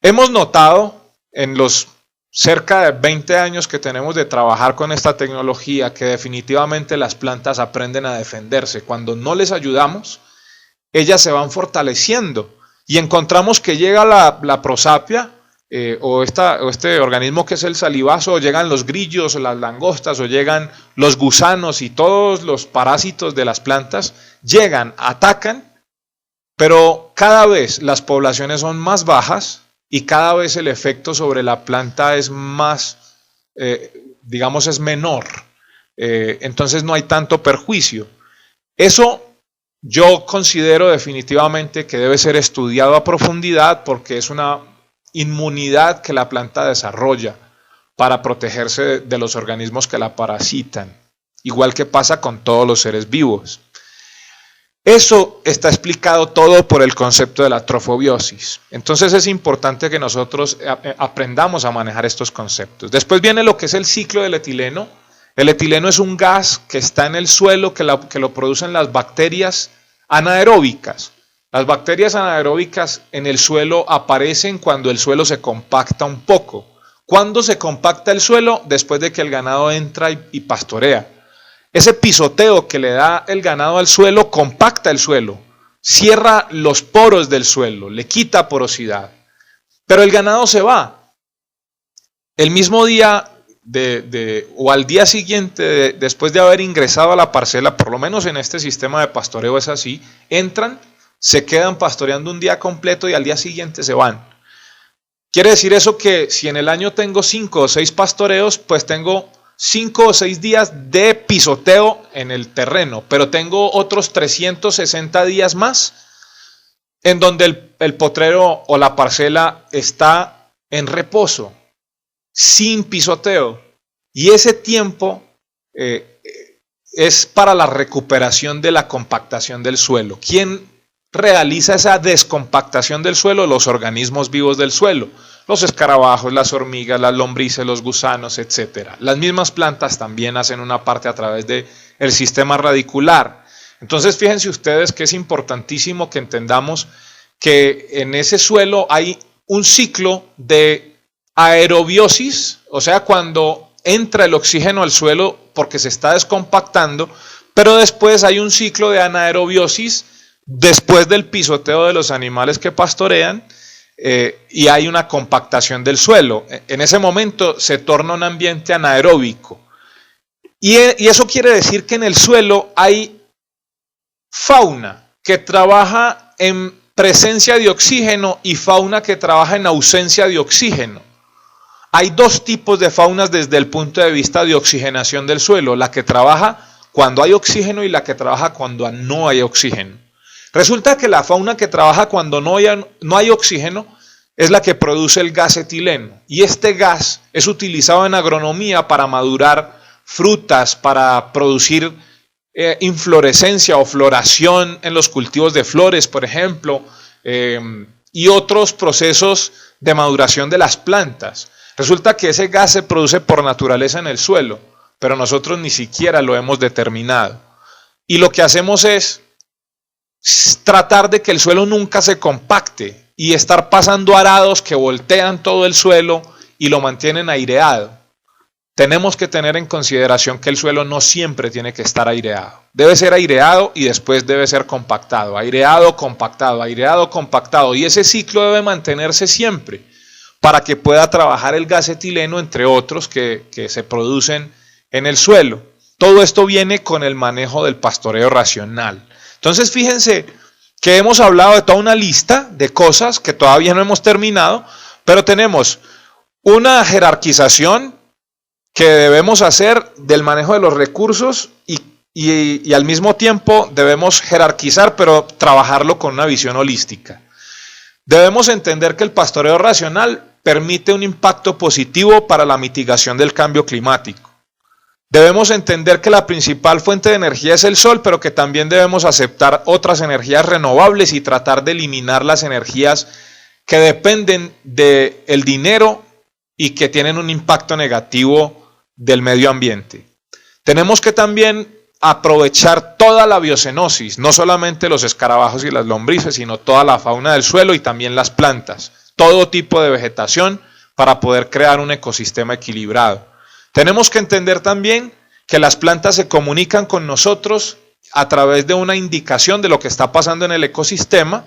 Hemos notado en los cerca de 20 años que tenemos de trabajar con esta tecnología que definitivamente las plantas aprenden a defenderse. Cuando no les ayudamos, ellas se van fortaleciendo y encontramos que llega la prosapia, o este organismo que es el salivazo, o llegan los grillos, o las langostas, o llegan los gusanos y todos los parásitos de las plantas, llegan, atacan, pero cada vez las poblaciones son más bajas y cada vez el efecto sobre la planta es más, es menor. Entonces no hay tanto perjuicio. Eso yo considero definitivamente que debe ser estudiado a profundidad, porque es una inmunidad que la planta desarrolla para protegerse de los organismos que la parasitan, igual que pasa con todos los seres vivos. Eso está explicado todo por el concepto de la trofobiosis. Entonces es importante que nosotros aprendamos a manejar estos conceptos. Después viene lo que es el ciclo del etileno. El etileno es un gas que está en el suelo, que lo producen las bacterias anaeróbicas. Las bacterias anaeróbicas en el suelo aparecen cuando el suelo se compacta un poco. ¿Cuándo se compacta el suelo? Después de que el ganado entra y pastorea. Ese pisoteo que le da el ganado al suelo compacta el suelo, cierra los poros del suelo, le quita porosidad. Pero el ganado se va el mismo día o al día siguiente, después de haber ingresado a la parcela, por lo menos en este sistema de pastoreo es así, entran, se quedan pastoreando un día completo y al día siguiente se van. Quiere decir eso que si en el año tengo 5 o 6 pastoreos, pues tengo 5 o 6 días de pisoteo en el terreno, pero tengo otros 360 días más en donde el potrero o la parcela está en reposo, sin pisoteo. Y ese tiempo es para la recuperación de la compactación del suelo. ¿Quién realiza esa descompactación del suelo? Los organismos vivos del suelo. Los escarabajos, las hormigas, las lombrices, los gusanos, etc. Las mismas plantas también hacen una parte a través del sistema radicular. Entonces fíjense ustedes que es importantísimo que entendamos que en ese suelo hay un ciclo de aerobiosis, o sea, cuando entra el oxígeno al suelo porque se está descompactando, pero después hay un ciclo de anaerobiosis después del pisoteo de los animales que pastorean, y hay una compactación del suelo. En ese momento se torna un ambiente anaeróbico. Y eso quiere decir que en el suelo hay fauna que trabaja en presencia de oxígeno y fauna que trabaja en ausencia de oxígeno. Hay dos tipos de faunas desde el punto de vista de oxigenación del suelo: la que trabaja cuando hay oxígeno y la que trabaja cuando no hay oxígeno. Resulta que la fauna que trabaja cuando no hay oxígeno es la que produce el gas etileno. Y este gas es utilizado en agronomía para madurar frutas, para producir inflorescencia o floración en los cultivos de flores, por ejemplo, y otros procesos de maduración de las plantas. Resulta que ese gas se produce por naturaleza en el suelo, pero nosotros ni siquiera lo hemos determinado. Y lo que hacemos es tratar de que el suelo nunca se compacte y estar pasando arados que voltean todo el suelo y lo mantienen aireado. Tenemos que tener en consideración que el suelo no siempre tiene que estar aireado. Debe ser aireado y después debe ser compactado. Aireado, compactado, aireado, compactado. Y ese ciclo debe mantenerse siempre para que pueda trabajar el gas etileno, entre otros, que se producen en el suelo. Todo esto viene con el manejo del pastoreo racional. Entonces fíjense que hemos hablado de toda una lista de cosas que todavía no hemos terminado, pero tenemos una jerarquización que debemos hacer del manejo de los recursos y al mismo tiempo debemos jerarquizar, pero trabajarlo con una visión holística. Debemos entender que el pastoreo racional permite un impacto positivo para la mitigación del cambio climático. Debemos entender que la principal fuente de energía es el sol, pero que también debemos aceptar otras energías renovables y tratar de eliminar las energías que dependen del dinero y que tienen un impacto negativo del medio ambiente. Tenemos que también aprovechar toda la biocenosis, no solamente los escarabajos y las lombrices, sino toda la fauna del suelo y también las plantas, todo tipo de vegetación para poder crear un ecosistema equilibrado. Tenemos que entender también que las plantas se comunican con nosotros a través de una indicación de lo que está pasando en el ecosistema,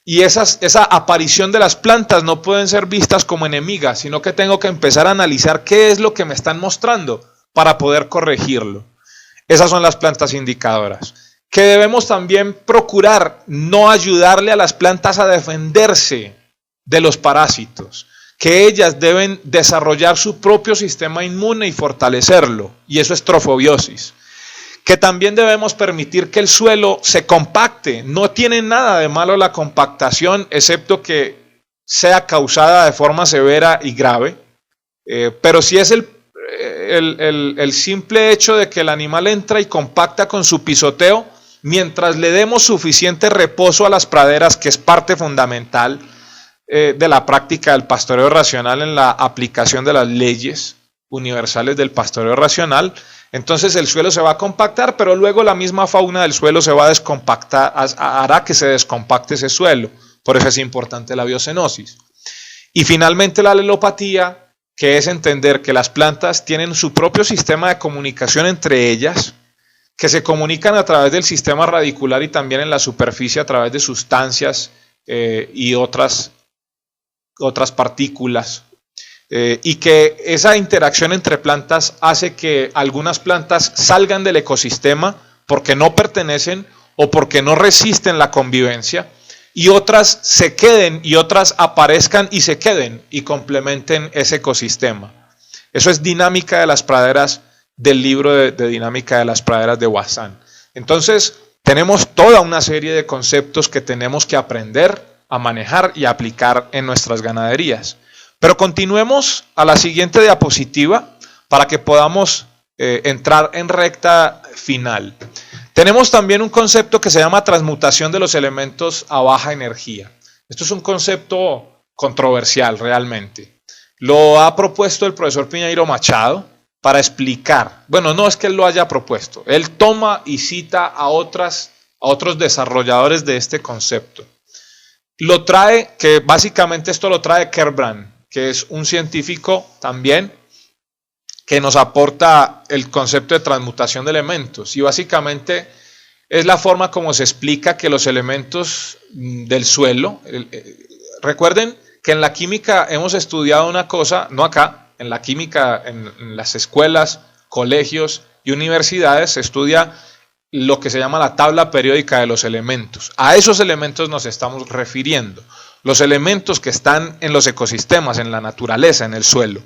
y esa aparición de las plantas no pueden ser vistas como enemigas, sino que tengo que empezar a analizar qué es lo que me están mostrando para poder corregirlo. Esas son las plantas indicadoras. Que debemos también procurar no ayudarle a las plantas a defenderse de los parásitos, que ellas deben desarrollar su propio sistema inmune y fortalecerlo, y eso es trofobiosis. Que también debemos permitir que el suelo se compacte. No tiene nada de malo la compactación, excepto que sea causada de forma severa y grave, pero si es el simple hecho de que el animal entra y compacta con su pisoteo, mientras le demos suficiente reposo a las praderas, que es parte fundamental de la práctica del pastoreo racional en la aplicación de las leyes universales del pastoreo racional, entonces el suelo se va a compactar, pero luego la misma fauna del suelo se va a descompactar, hará que se descompacte ese suelo. Por eso es importante la biocenosis. Y finalmente la alelopatía, que es entender que las plantas tienen su propio sistema de comunicación entre ellas, que se comunican a través del sistema radicular y también en la superficie a través de sustancias y otras partículas. y que esa interacción entre plantas hace que algunas plantas salgan del ecosistema porque no pertenecen o porque no resisten la convivencia, y otras se queden y otras aparezcan y se queden y complementen ese ecosistema. Eso es dinámica de las praderas, del libro de dinámica de las praderas de Wassan. Entonces, tenemos toda una serie de conceptos que tenemos que aprender a manejar y a aplicar en nuestras ganaderías. Pero continuemos a la siguiente diapositiva para que podamos entrar en recta final. Tenemos también un concepto que se llama transmutación de los elementos a baja energía. Esto es un concepto controversial realmente. Lo ha propuesto el profesor Piñeiro Machado para explicar. Bueno, no es que él lo haya propuesto. Él toma y cita a otros desarrolladores de este concepto. Lo trae, que básicamente esto lo trae Kerbrand, que es un científico también que nos aporta el concepto de transmutación de elementos. Y básicamente es la forma como se explica que los elementos del suelo, recuerden que en la química hemos estudiado una cosa, no acá, en la química, en las escuelas, colegios y universidades se estudia lo que se llama la tabla periódica de los elementos. A esos elementos nos estamos refiriendo. Los elementos que están en los ecosistemas, en la naturaleza, en el suelo.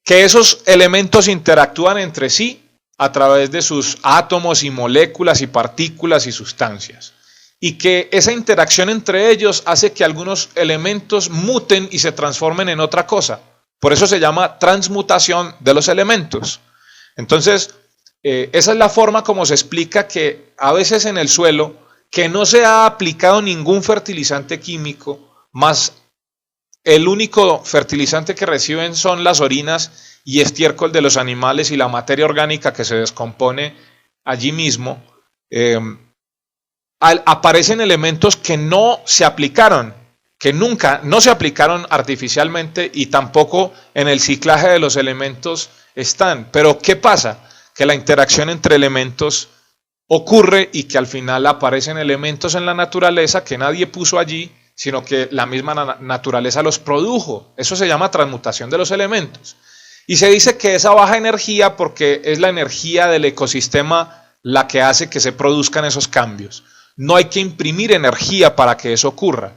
Que esos elementos interactúan entre sí a través de sus átomos y moléculas y partículas y sustancias. Y que esa interacción entre ellos hace que algunos elementos muten y se transformen en otra cosa. Por eso se llama transmutación de los elementos. Entonces, esa es la forma como se explica que a veces en el suelo, que no se ha aplicado ningún fertilizante químico, más el único fertilizante que reciben son las orinas y estiércol de los animales y la materia orgánica que se descompone allí mismo, aparecen elementos que no se aplicaron, que nunca, no se aplicaron artificialmente y tampoco en el ciclaje de los elementos están. Pero ¿qué pasa? Que la interacción entre elementos ocurre y que al final aparecen elementos en la naturaleza que nadie puso allí, sino que la misma naturaleza los produjo. Eso se llama transmutación de los elementos. Y se dice que esa baja energía porque es la energía del ecosistema la que hace que se produzcan esos cambios. No hay que imprimir energía para que eso ocurra.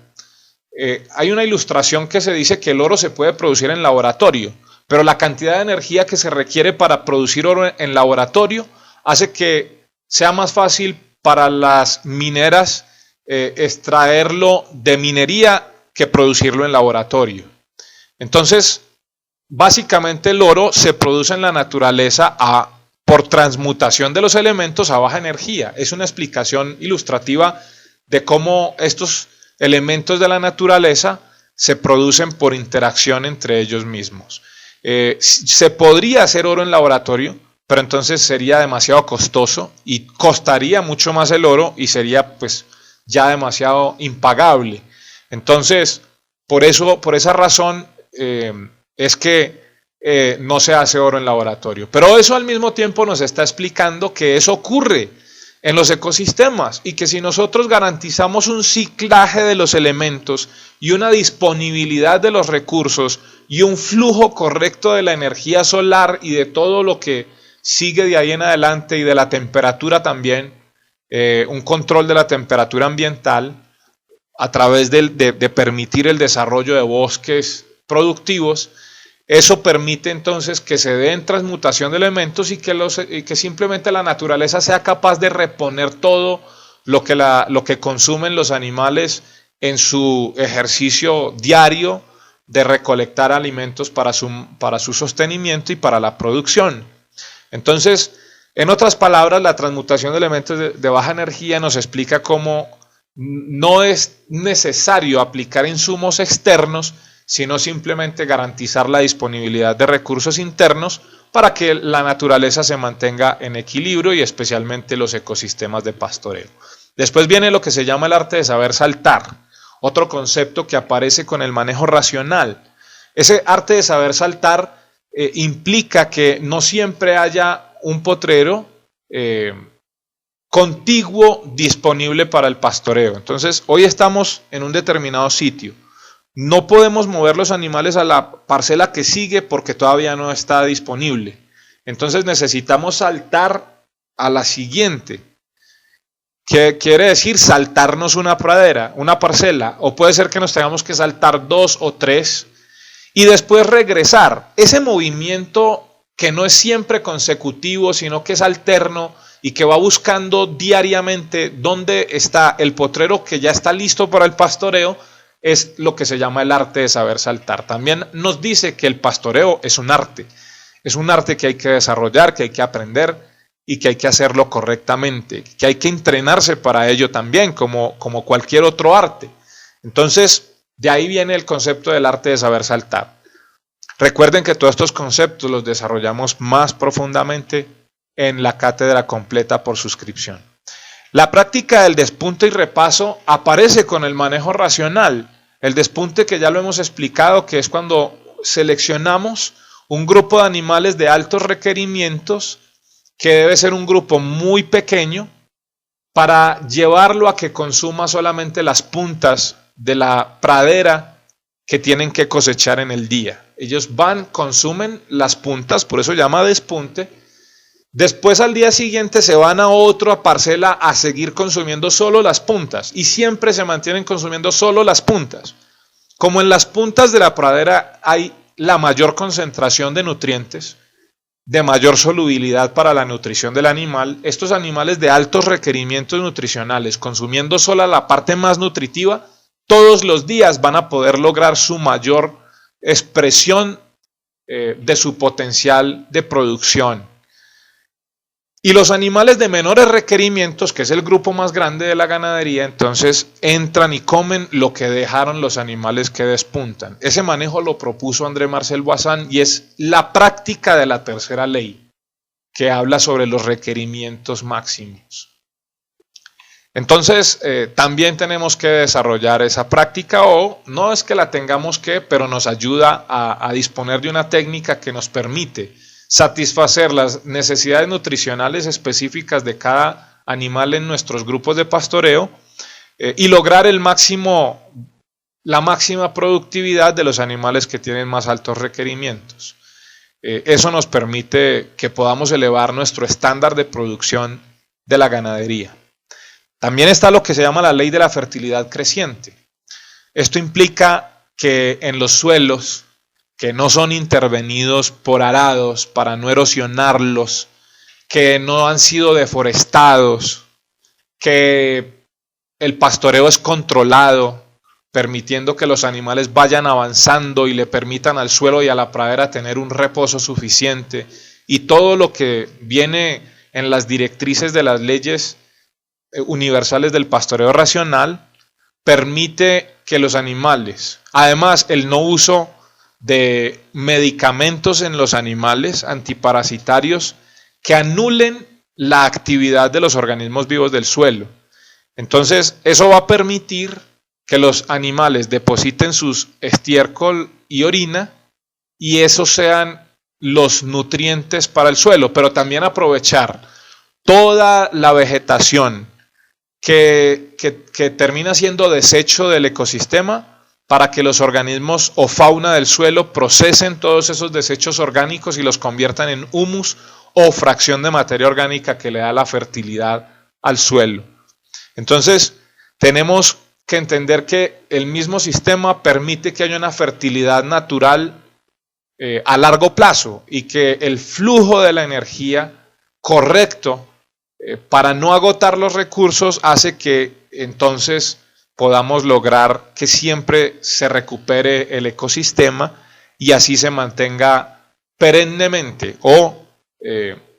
Hay una ilustración que se dice que el oro se puede producir en laboratorio, pero la cantidad de energía que se requiere para producir oro en laboratorio hace que sea más fácil para las mineras extraerlo de minería que producirlo en laboratorio. Entonces, básicamente el oro se produce en la naturaleza por transmutación de los elementos a baja energía. Es una explicación ilustrativa de cómo estos elementos de la naturaleza se producen por interacción entre ellos mismos. Se podría hacer oro en laboratorio, pero entonces sería demasiado costoso y costaría mucho más el oro y sería pues ya demasiado impagable. Entonces, por esa razón es que no se hace oro en laboratorio. Pero eso al mismo tiempo nos está explicando que eso ocurre en los ecosistemas y que si nosotros garantizamos un ciclaje de los elementos y una disponibilidad de los recursos y un flujo correcto de la energía solar y de todo lo que sigue de ahí en adelante y de la temperatura también, un control de la temperatura ambiental a través de permitir el desarrollo de bosques productivos, eso permite entonces que se den transmutación de elementos y que simplemente la naturaleza sea capaz de reponer todo lo que consumen los animales en su ejercicio diario de recolectar alimentos para su sostenimiento y para la producción. Entonces, en otras palabras, la transmutación de elementos de baja energía nos explica cómo no es necesario aplicar insumos externos, sino simplemente garantizar la disponibilidad de recursos internos para que la naturaleza se mantenga en equilibrio y especialmente los ecosistemas de pastoreo. Después viene lo que se llama el arte de saber saltar, otro concepto que aparece con el manejo racional. Ese arte de saber saltar implica que no siempre haya un potrero contiguo disponible para el pastoreo. Entonces, hoy estamos en un determinado sitio. no podemos mover los animales a la parcela que sigue porque todavía no está disponible. Entonces necesitamos saltar a la siguiente. ¿Qué quiere decir? Saltarnos una pradera, una parcela, o puede ser que nos tengamos que saltar 2 o 3 y después regresar. Ese movimiento que no es siempre consecutivo, sino que es alterno y que va buscando diariamente dónde está el potrero que ya está listo para el pastoreo, es lo que se llama el arte de saber saltar. También nos dice que el pastoreo es un arte que hay que desarrollar, que hay que aprender y que hay que hacerlo correctamente, que hay que entrenarse para ello también, como cualquier otro arte. Entonces, de ahí viene el concepto del arte de saber saltar. Recuerden que todos estos conceptos los desarrollamos más profundamente en la cátedra completa por suscripción. La práctica del despunte y repaso aparece con el manejo racional. El despunte, que ya lo hemos explicado, que es cuando seleccionamos un grupo de animales de altos requerimientos, que debe ser un grupo muy pequeño, para llevarlo a que consuma solamente las puntas de la pradera que tienen que cosechar en el día. Ellos van, consumen las puntas, por eso se llama despunte. Después, al día siguiente, se van a otra parcela a seguir consumiendo solo las puntas, y siempre se mantienen consumiendo solo las puntas. Como en las puntas de la pradera hay la mayor concentración de nutrientes, de mayor solubilidad para la nutrición del animal, estos animales de altos requerimientos nutricionales, consumiendo solo la parte más nutritiva, todos los días van a poder lograr su mayor expresión de su potencial de producción. Y los animales de menores requerimientos, que es el grupo más grande de la ganadería, entonces entran y comen lo que dejaron los animales que despuntan. Ese manejo lo propuso André Marcel Boissan y es la práctica de la tercera ley, que habla sobre los requerimientos máximos. Entonces, también tenemos que desarrollar esa práctica, o no es que la tengamos que, pero nos ayuda a disponer de una técnica que nos permite satisfacer las necesidades nutricionales específicas de cada animal en nuestros grupos de pastoreo y lograr la máxima productividad de los animales que tienen más altos requerimientos. Eso nos permite que podamos elevar nuestro estándar de producción de la ganadería. También está lo que se llama la ley de la fertilidad creciente. Esto implica que en los suelos que no son intervenidos por arados para no erosionarlos, que no han sido deforestados, que el pastoreo es controlado, permitiendo que los animales vayan avanzando y le permitan al suelo y a la pradera tener un reposo suficiente, y todo lo que viene en las directrices de las leyes universales del pastoreo racional, permite que los animales, además el no uso de medicamentos en los animales antiparasitarios que anulen la actividad de los organismos vivos del suelo. Entonces, eso va a permitir que los animales depositen sus estiércol y orina, y esos sean los nutrientes para el suelo, pero también aprovechar toda la vegetación que termina siendo desecho del ecosistema, para que los organismos o fauna del suelo procesen todos esos desechos orgánicos y los conviertan en humus o fracción de materia orgánica que le da la fertilidad al suelo. Entonces, tenemos que entender que el mismo sistema permite que haya una fertilidad natural a largo plazo, y que el flujo de la energía correcto para no agotar los recursos hace que entonces podamos lograr que siempre se recupere el ecosistema y así se mantenga perennemente o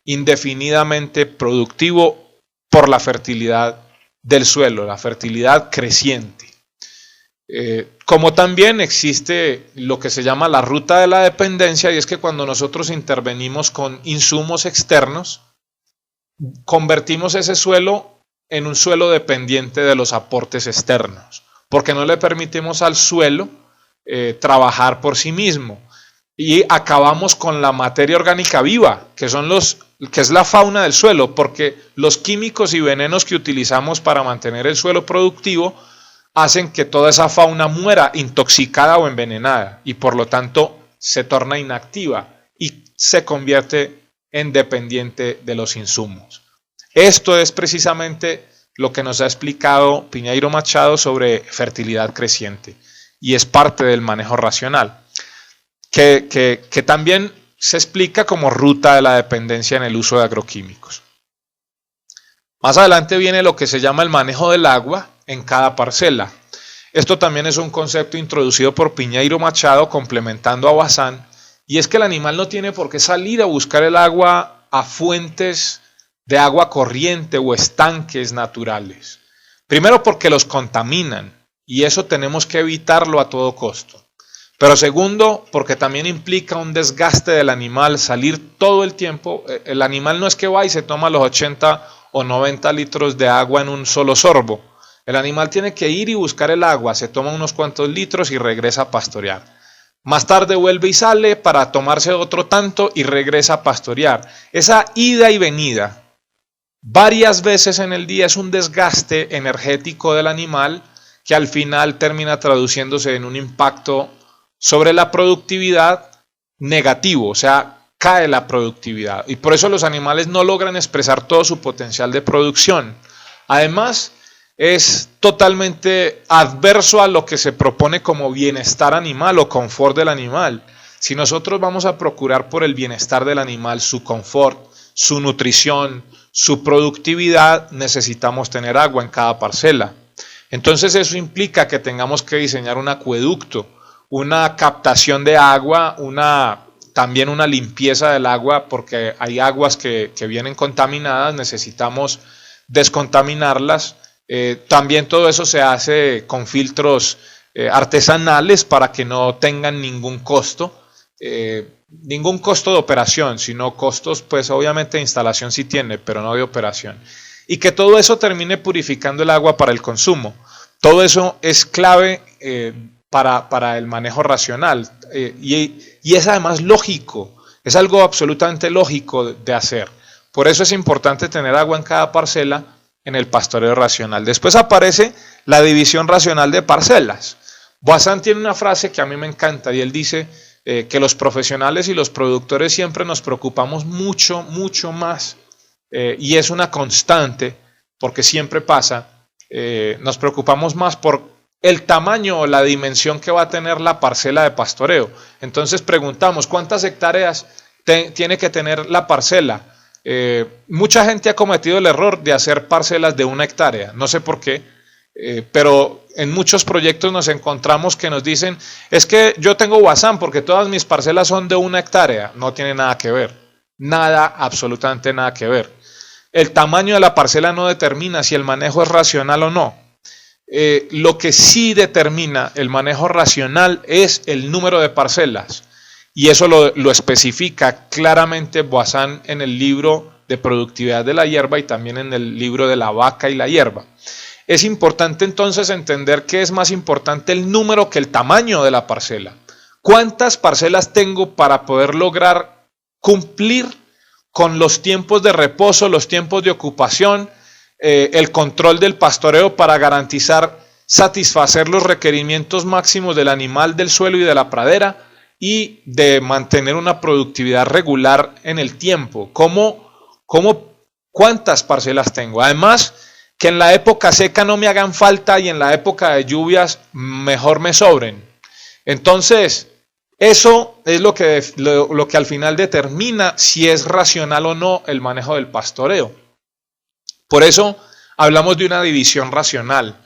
indefinidamente productivo por la fertilidad del suelo, la fertilidad creciente. Como también existe lo que se llama la ruta de la dependencia, y es que cuando nosotros intervenimos con insumos externos, convertimos ese suelo en un suelo dependiente de los aportes externos, porque no le permitimos al suelo trabajar por sí mismo, y acabamos con la materia orgánica viva, que es la fauna del suelo, porque los químicos y venenos que utilizamos para mantener el suelo productivo hacen que toda esa fauna muera intoxicada o envenenada y por lo tanto se torna inactiva y se convierte en dependiente de los insumos. Esto es precisamente lo que nos ha explicado Piñeiro Machado sobre fertilidad creciente y es parte del manejo racional, que también se explica como ruta de la dependencia en el uso de agroquímicos. Más adelante viene lo que se llama el manejo del agua en cada parcela. Esto también es un concepto introducido por Piñeiro Machado complementando a Bazán, y es que el animal no tiene por qué salir a buscar el agua a fuentes de agua corriente o estanques naturales. Primero porque los contaminan y eso tenemos que evitarlo a todo costo. Pero segundo, porque también implica un desgaste del animal salir todo el tiempo. El animal no es que va y se toma los 80 o 90 litros de agua en un solo sorbo. El animal tiene que ir y buscar el agua, se toma unos cuantos litros y regresa a pastorear. Más tarde vuelve y sale para tomarse otro tanto y regresa a pastorear. Esa ida y venida varias veces en el día es un desgaste energético del animal que al final termina traduciéndose en un impacto sobre la productividad negativo, o sea, cae la productividad y por eso los animales no logran expresar todo su potencial de producción. Además, es totalmente adverso a lo que se propone como bienestar animal o confort del animal. Si nosotros vamos a procurar por el bienestar del animal, su confort, su nutrición, su productividad, necesitamos tener agua en cada parcela. Entonces eso implica que tengamos que diseñar un acueducto, una captación de agua, también una limpieza del agua, porque hay aguas que vienen contaminadas, necesitamos descontaminarlas. También todo eso se hace con filtros artesanales para que no tengan ningún costo de operación, sino costos, pues obviamente de instalación sí tiene, pero no de operación. Y que todo eso termine purificando el agua para el consumo. Todo eso es clave para el manejo racional y es además lógico, es algo absolutamente lógico de hacer. Por eso es importante tener agua en cada parcela en el pastoreo racional. Después aparece la división racional de parcelas. Bazán tiene una frase que a mí me encanta y él dice que los profesionales y los productores siempre nos preocupamos mucho más y es una constante porque siempre pasa, nos preocupamos más por el tamaño o la dimensión que va a tener la parcela de pastoreo. Entonces preguntamos, ¿cuántas hectáreas tiene que tener la parcela? Mucha gente ha cometido el error de hacer parcelas de 1 hectárea, no sé por qué, pero en muchos proyectos nos encontramos que nos dicen, es que yo tengo Bazán porque todas mis parcelas son de 1 hectárea. No tiene nada que ver, nada, absolutamente nada que ver. El tamaño de la parcela no determina si el manejo es racional o no. Lo que sí determina el manejo racional es el número de parcelas. Y eso lo especifica claramente Bazán en el libro de productividad de la hierba y también en el libro de la vaca y la hierba. Es importante entonces entender que es más importante el número que el tamaño de la parcela. ¿Cuántas parcelas tengo para poder lograr cumplir con los tiempos de reposo, los tiempos de ocupación, el control del pastoreo para garantizar satisfacer los requerimientos máximos del animal, del suelo y de la pradera? Y de mantener una productividad regular en el tiempo. ¿Cuántas parcelas tengo? Además, que en la época seca no me hagan falta y en la época de lluvias mejor me sobren. Entonces, eso es lo que al final determina si es racional o no el manejo del pastoreo. Por eso hablamos de una división racional.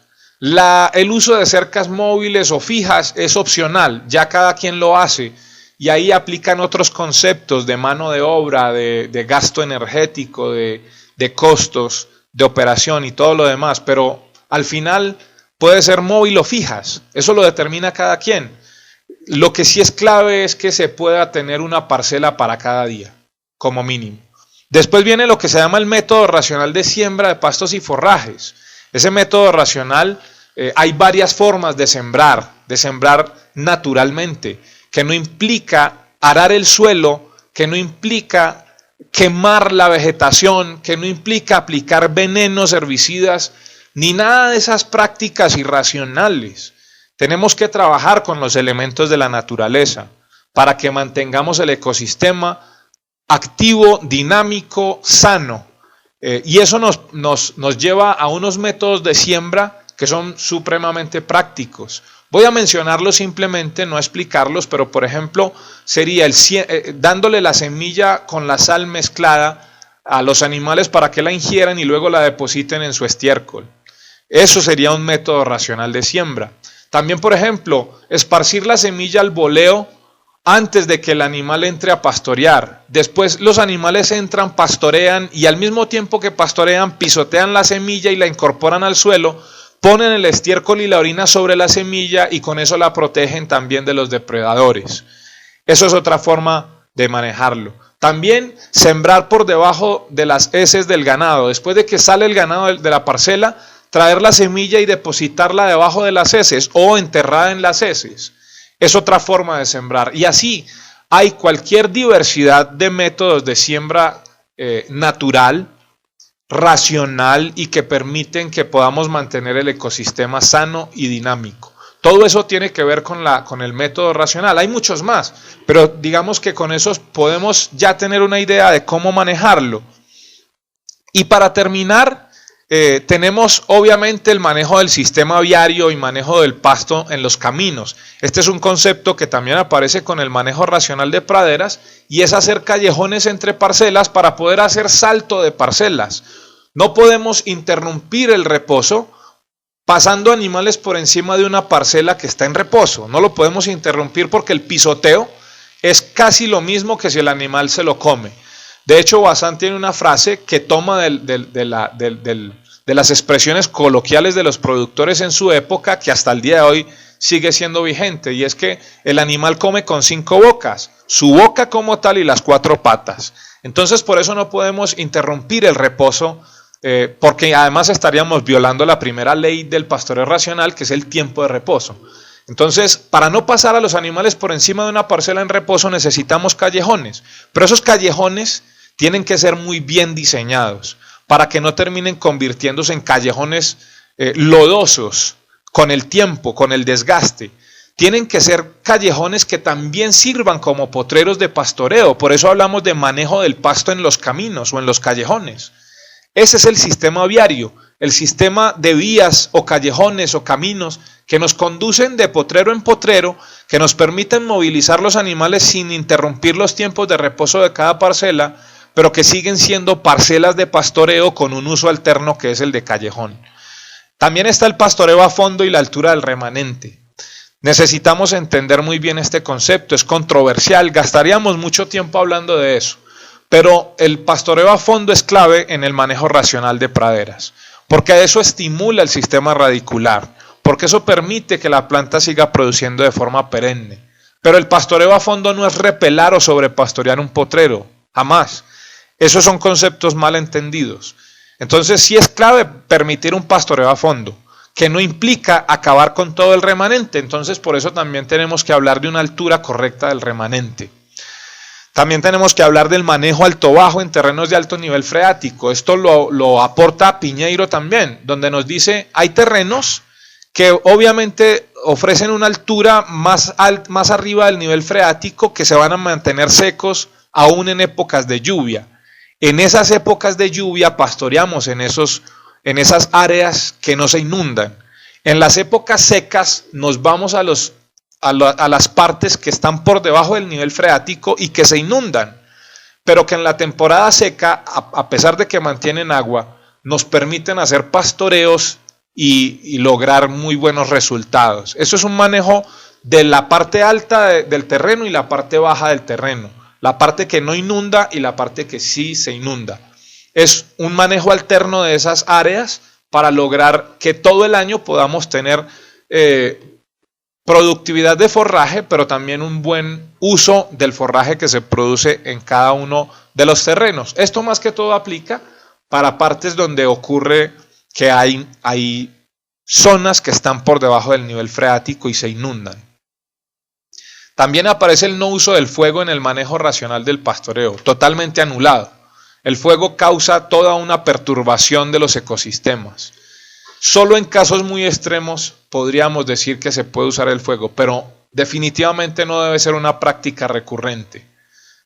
El uso de cercas móviles o fijas es opcional, ya cada quien lo hace y ahí aplican otros conceptos de mano de obra, de gasto energético, de costos, de operación y todo lo demás, pero al final puede ser móvil o fijas, eso lo determina cada quien. Lo que sí es clave es que se pueda tener una parcela para cada día, como mínimo. Después viene lo que se llama el método racional de siembra de pastos y forrajes. Ese método racional, hay varias formas de sembrar naturalmente, que no implica arar el suelo, que no implica quemar la vegetación, que no implica aplicar venenos, herbicidas ni nada de esas prácticas irracionales. Tenemos que trabajar con los elementos de la naturaleza para que mantengamos el ecosistema activo, dinámico, sano. Y eso nos lleva a unos métodos de siembra que son supremamente prácticos. Voy a mencionarlos simplemente, no explicarlos, pero por ejemplo sería dándole la semilla con la sal mezclada a los animales para que la ingieran y luego la depositen en su estiércol. Eso sería un método racional de siembra. También, por ejemplo, esparcir la semilla al voleo antes de que el animal entre a pastorear. Después los animales entran, pastorean y al mismo tiempo que pastorean pisotean la semilla y la incorporan al suelo, ponen el estiércol y la orina sobre la semilla y con eso la protegen también de los depredadores. Eso es otra forma de manejarlo. También sembrar por debajo de las heces del ganado. Después de que sale el ganado de la parcela, traer la semilla y depositarla debajo de las heces o enterrada en las heces. Es otra forma de sembrar. Y así hay cualquier diversidad de métodos de siembra natural, racional y que permiten que podamos mantener el ecosistema sano y dinámico. Todo eso tiene que ver con el método racional. Hay muchos más, pero digamos que con esos podemos ya tener una idea de cómo manejarlo. Y para terminar, tenemos obviamente el manejo del sistema viario y manejo del pasto en los caminos. Este es un concepto que también aparece con el manejo racional de praderas y es hacer callejones entre parcelas para poder hacer salto de parcelas. No podemos interrumpir el reposo pasando animales por encima de una parcela que está en reposo. No lo podemos interrumpir porque el pisoteo es casi lo mismo que si el animal se lo come. De hecho, Bazán tiene una frase que toma de las expresiones coloquiales de los productores en su época, que hasta el día de hoy sigue siendo vigente, y es que el animal come con 5 bocas, su boca como tal y las 4 patas. Entonces, por eso no podemos interrumpir el reposo, porque además estaríamos violando la primera ley del pastoreo racional, que es el tiempo de reposo. Entonces, para no pasar a los animales por encima de una parcela en reposo, necesitamos callejones, pero esos callejones tienen que ser muy bien diseñados para que no terminen convirtiéndose en callejones lodosos con el tiempo, con el desgaste. Tienen que ser callejones que también sirvan como potreros de pastoreo. Por eso hablamos de manejo del pasto en los caminos o en los callejones. Ese es el sistema viario, el sistema de vías o callejones o caminos que nos conducen de potrero en potrero, que nos permiten movilizar los animales sin interrumpir los tiempos de reposo de cada parcela, pero que siguen siendo parcelas de pastoreo con un uso alterno que es el de callejón. También está el pastoreo a fondo y la altura del remanente. Necesitamos entender muy bien este concepto, es controversial, gastaríamos mucho tiempo hablando de eso, pero el pastoreo a fondo es clave en el manejo racional de praderas, porque eso estimula el sistema radicular, porque eso permite que la planta siga produciendo de forma perenne. Pero el pastoreo a fondo no es repelar o sobrepastorear un potrero, jamás. Esos son conceptos mal entendidos. Entonces sí es clave permitir un pastoreo a fondo, que no implica acabar con todo el remanente. Entonces por eso también tenemos que hablar de una altura correcta del remanente. También tenemos que hablar del manejo alto-bajo en terrenos de alto nivel freático. Esto lo aporta Piñeiro también, donde nos dice hay terrenos que obviamente ofrecen una altura más arriba del nivel freático, que se van a mantener secos aún en épocas de lluvia. En esas épocas de lluvia pastoreamos en esas áreas que no se inundan. En las épocas secas nos vamos a las partes que están por debajo del nivel freático y que se inundan, pero que en la temporada seca, a pesar de que mantienen agua, nos permiten hacer pastoreos y lograr muy buenos resultados. Eso es un manejo de la parte alta del terreno y la parte baja del terreno, la parte que no inunda y la parte que sí se inunda. Es un manejo alterno de esas áreas para lograr que todo el año podamos tener productividad de forraje, pero también un buen uso del forraje que se produce en cada uno de los terrenos. Esto más que todo aplica para partes donde ocurre que hay zonas que están por debajo del nivel freático y se inundan. También aparece el no uso del fuego en el manejo racional del pastoreo, totalmente anulado. El fuego causa toda una perturbación de los ecosistemas. Solo en casos muy extremos podríamos decir que se puede usar el fuego, pero definitivamente no debe ser una práctica recurrente.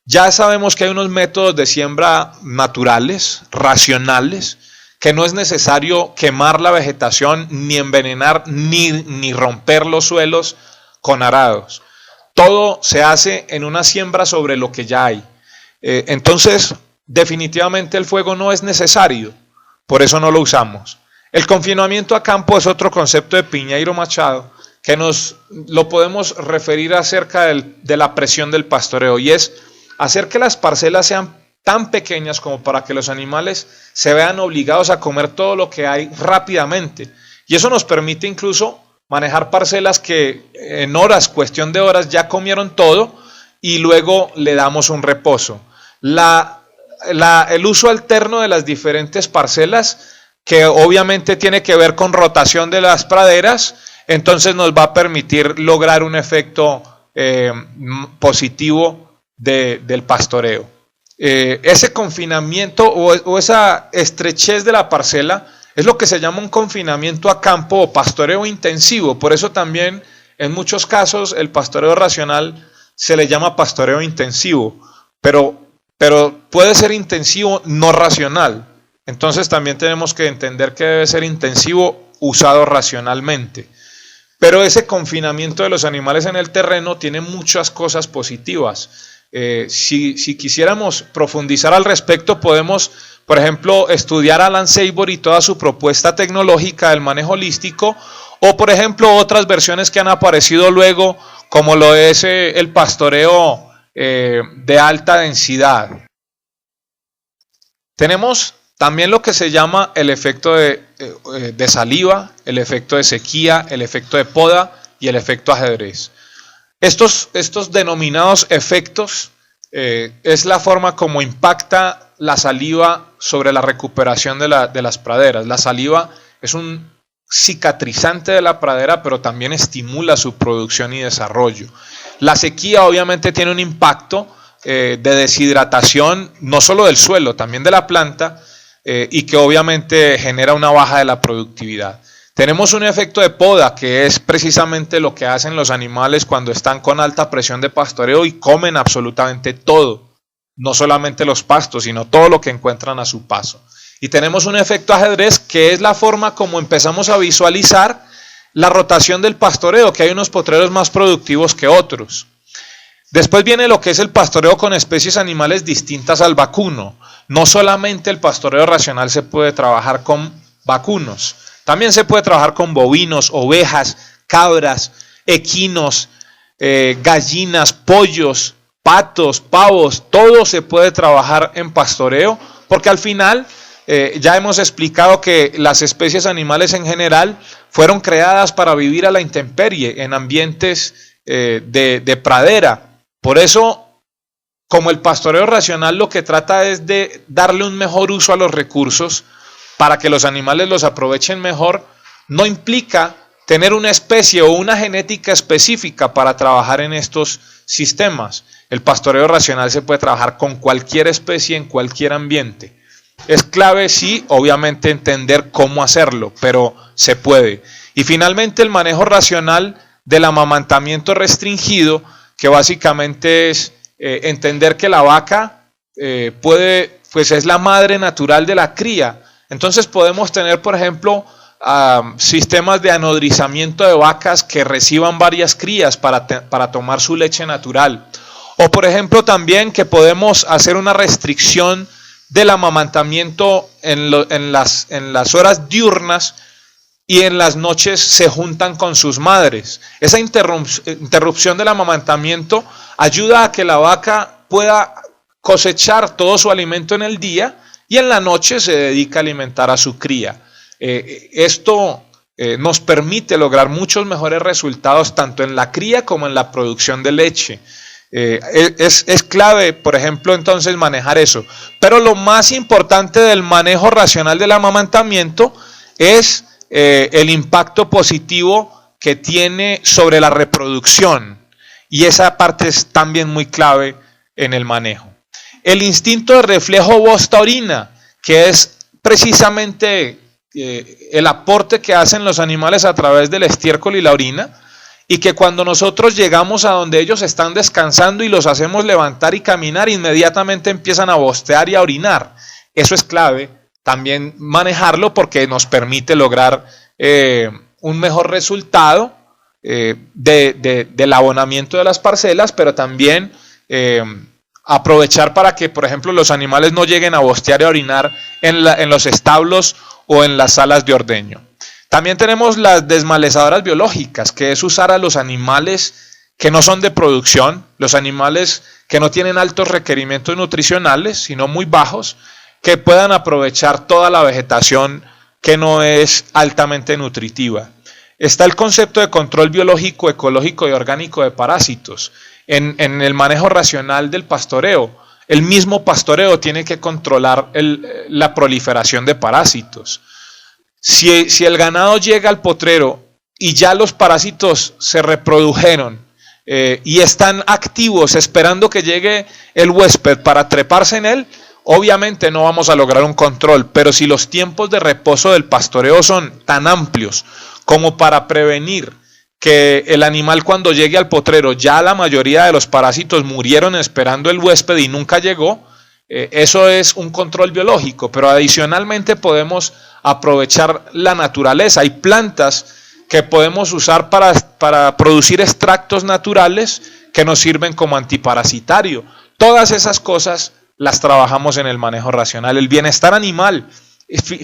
Ya sabemos que hay unos métodos de siembra naturales, racionales, que no es necesario quemar la vegetación, ni envenenar, ni romper los suelos con arados. Todo se hace en una siembra sobre lo que ya hay. Entonces, definitivamente el fuego no es necesario, por eso no lo usamos. El confinamiento a campo es otro concepto de Piñeiro Machado, que nos lo podemos referir acerca de la presión del pastoreo, y es hacer que las parcelas sean tan pequeñas como para que los animales se vean obligados a comer todo lo que hay rápidamente. Y eso nos permite incluso manejar parcelas que en horas, cuestión de horas, ya comieron todo y luego le damos un reposo. El uso alterno de las diferentes parcelas, que obviamente tiene que ver con rotación de las praderas, entonces nos va a permitir lograr un efecto positivo del pastoreo. Ese confinamiento o esa estrechez de la parcela es lo que se llama un confinamiento a campo o pastoreo intensivo. Por eso también en muchos casos el pastoreo racional se le llama pastoreo intensivo, pero puede ser intensivo no racional. Entonces también tenemos que entender que debe ser intensivo usado racionalmente. Pero ese confinamiento de los animales en el terreno tiene muchas cosas positivas. Si quisiéramos profundizar al respecto, podemos, por ejemplo, estudiar a Alan Seibert y toda su propuesta tecnológica del manejo holístico, o por ejemplo otras versiones que han aparecido luego, como lo es el pastoreo de alta densidad. Tenemos también lo que se llama el efecto de saliva, el efecto de sequía, el efecto de poda y el efecto ajedrez. Estos denominados efectos es la forma como impacta la saliva sobre la recuperación de las praderas. La saliva es un cicatrizante de la pradera, pero también estimula su producción y desarrollo. La sequía obviamente tiene un impacto de deshidratación, no solo del suelo, también de la planta, y que obviamente genera una baja de la productividad. Tenemos un efecto de poda, que es precisamente lo que hacen los animales cuando están con alta presión de pastoreo y comen absolutamente todo, no solamente los pastos, sino todo lo que encuentran a su paso. Y tenemos un efecto ajedrez, que es la forma como empezamos a visualizar la rotación del pastoreo, que hay unos potreros más productivos que otros. Después viene lo que es el pastoreo con especies animales distintas al vacuno. No solamente el pastoreo racional se puede trabajar con vacunos, también se puede trabajar con bovinos, ovejas, cabras, equinos, gallinas, pollos, patos, pavos. Todo se puede trabajar en pastoreo, porque al final ya hemos explicado que las especies animales en general fueron creadas para vivir a la intemperie, en ambientes de pradera. Por eso, como el pastoreo racional lo que trata es de darle un mejor uso a los recursos para que los animales los aprovechen mejor, no implica tener una especie o una genética específica para trabajar en estos sistemas. El pastoreo racional se puede trabajar con cualquier especie en cualquier ambiente. Es clave, sí, obviamente entender cómo hacerlo, pero se puede. Y finalmente el manejo racional del amamantamiento restringido, que básicamente es entender que la vaca pues es la madre natural de la cría. Entonces podemos tener, por ejemplo, sistemas de anodrizamiento de vacas que reciban varias crías para tomar su leche natural. O por ejemplo también que podemos hacer una restricción del amamantamiento en las horas diurnas, y en las noches se juntan con sus madres. Esa interrupción del amamantamiento ayuda a que la vaca pueda cosechar todo su alimento en el día y en la noche se dedica a alimentar a su cría. Esto nos permite lograr muchos mejores resultados tanto en la cría como en la producción de leche. Es clave, por ejemplo, entonces manejar eso. Pero lo más importante del manejo racional del amamantamiento es el impacto positivo que tiene sobre la reproducción, y esa parte es también muy clave en el manejo. El instinto de reflejo voz taurina, que es precisamente el aporte que hacen los animales a través del estiércol y la orina, y que cuando nosotros llegamos a donde ellos están descansando y los hacemos levantar y caminar, inmediatamente empiezan a bostear y a orinar. Eso es clave también manejarlo, porque nos permite lograr un mejor resultado del abonamiento de las parcelas, pero también aprovechar para que, por ejemplo, los animales no lleguen a bostear y a orinar en los establos o en las salas de ordeño. También tenemos las desmalezadoras biológicas, que es usar a los animales que no son de producción, los animales que no tienen altos requerimientos nutricionales, sino muy bajos, que puedan aprovechar toda la vegetación que no es altamente nutritiva. Está el concepto de control biológico, ecológico y orgánico de parásitos. En el manejo racional del pastoreo, el mismo pastoreo tiene que controlar la proliferación de parásitos. Si el ganado llega al potrero y ya los parásitos se reprodujeron y están activos esperando que llegue el huésped para treparse en él, obviamente no vamos a lograr un control. Pero si los tiempos de reposo del pastoreo son tan amplios como para prevenir que el animal, cuando llegue al potrero, ya la mayoría de los parásitos murieron esperando el huésped y nunca llegó, eso es un control biológico. Pero adicionalmente podemos aprovechar la naturaleza. Hay plantas que podemos usar para producir extractos naturales que nos sirven como antiparasitario. Todas esas cosas las trabajamos en el manejo racional. El bienestar animal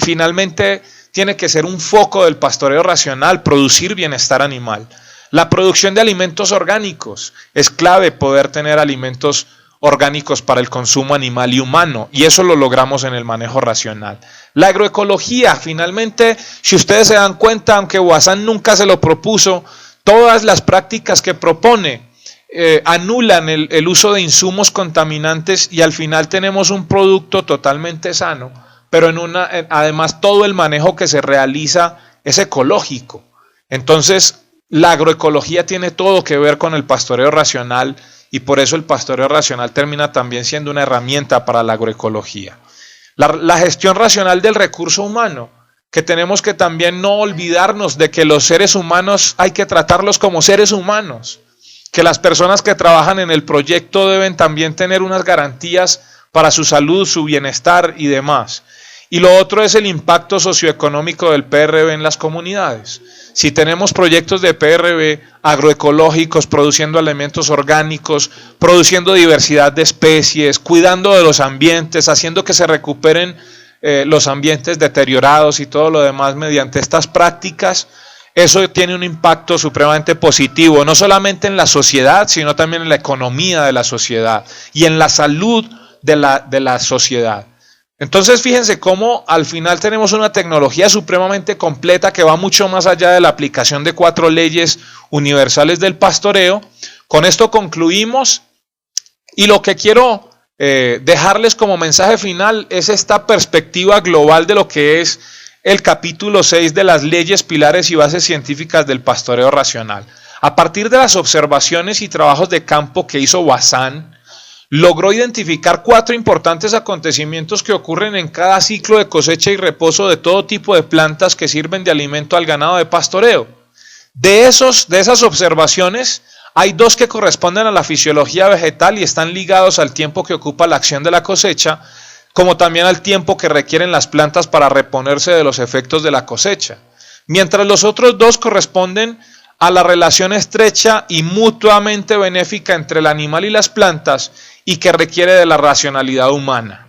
finalmente tiene que ser un foco del pastoreo racional, producir bienestar animal. La producción de alimentos orgánicos es clave, poder tener alimentos orgánicos para el consumo animal y humano, y eso lo logramos en el manejo racional. La agroecología, finalmente, si ustedes se dan cuenta, aunque Wassan nunca se lo propuso, todas las prácticas que propone anulan el uso de insumos contaminantes, y al final tenemos un producto totalmente sano, pero además todo el manejo que se realiza es ecológico. Entonces, la agroecología tiene todo que ver con el pastoreo racional, y por eso el pastoreo racional termina también siendo una herramienta para la agroecología. La gestión racional del recurso humano, que tenemos que también no olvidarnos de que los seres humanos hay que tratarlos como seres humanos, que las personas que trabajan en el proyecto deben también tener unas garantías para su salud, su bienestar y demás. Y lo otro es el impacto socioeconómico del PRB en las comunidades. Si tenemos proyectos de PRB agroecológicos, produciendo alimentos orgánicos, produciendo diversidad de especies, cuidando de los ambientes, haciendo que se recuperen los ambientes deteriorados y todo lo demás mediante estas prácticas, eso tiene un impacto supremamente positivo, no solamente en la sociedad, sino también en la economía de la sociedad y en la salud de la sociedad. Entonces, fíjense cómo al final tenemos una tecnología supremamente completa que va mucho más allá de la aplicación de 4 leyes universales del pastoreo. Con esto concluimos, y lo que quiero dejarles como mensaje final es esta perspectiva global de lo que es el capítulo 6 de las leyes, pilares y bases científicas del pastoreo racional. A partir de las observaciones y trabajos de campo que hizo Wassan, logró identificar 4 importantes acontecimientos que ocurren en cada ciclo de cosecha y reposo de todo tipo de plantas que sirven de alimento al ganado de pastoreo. De esas observaciones, hay 2 que corresponden a la fisiología vegetal y están ligados al tiempo que ocupa la acción de la cosecha, como también al tiempo que requieren las plantas para reponerse de los efectos de la cosecha. Mientras los otros 2 corresponden a la relación estrecha y mutuamente benéfica entre el animal y las plantas, y que requiere de la racionalidad humana.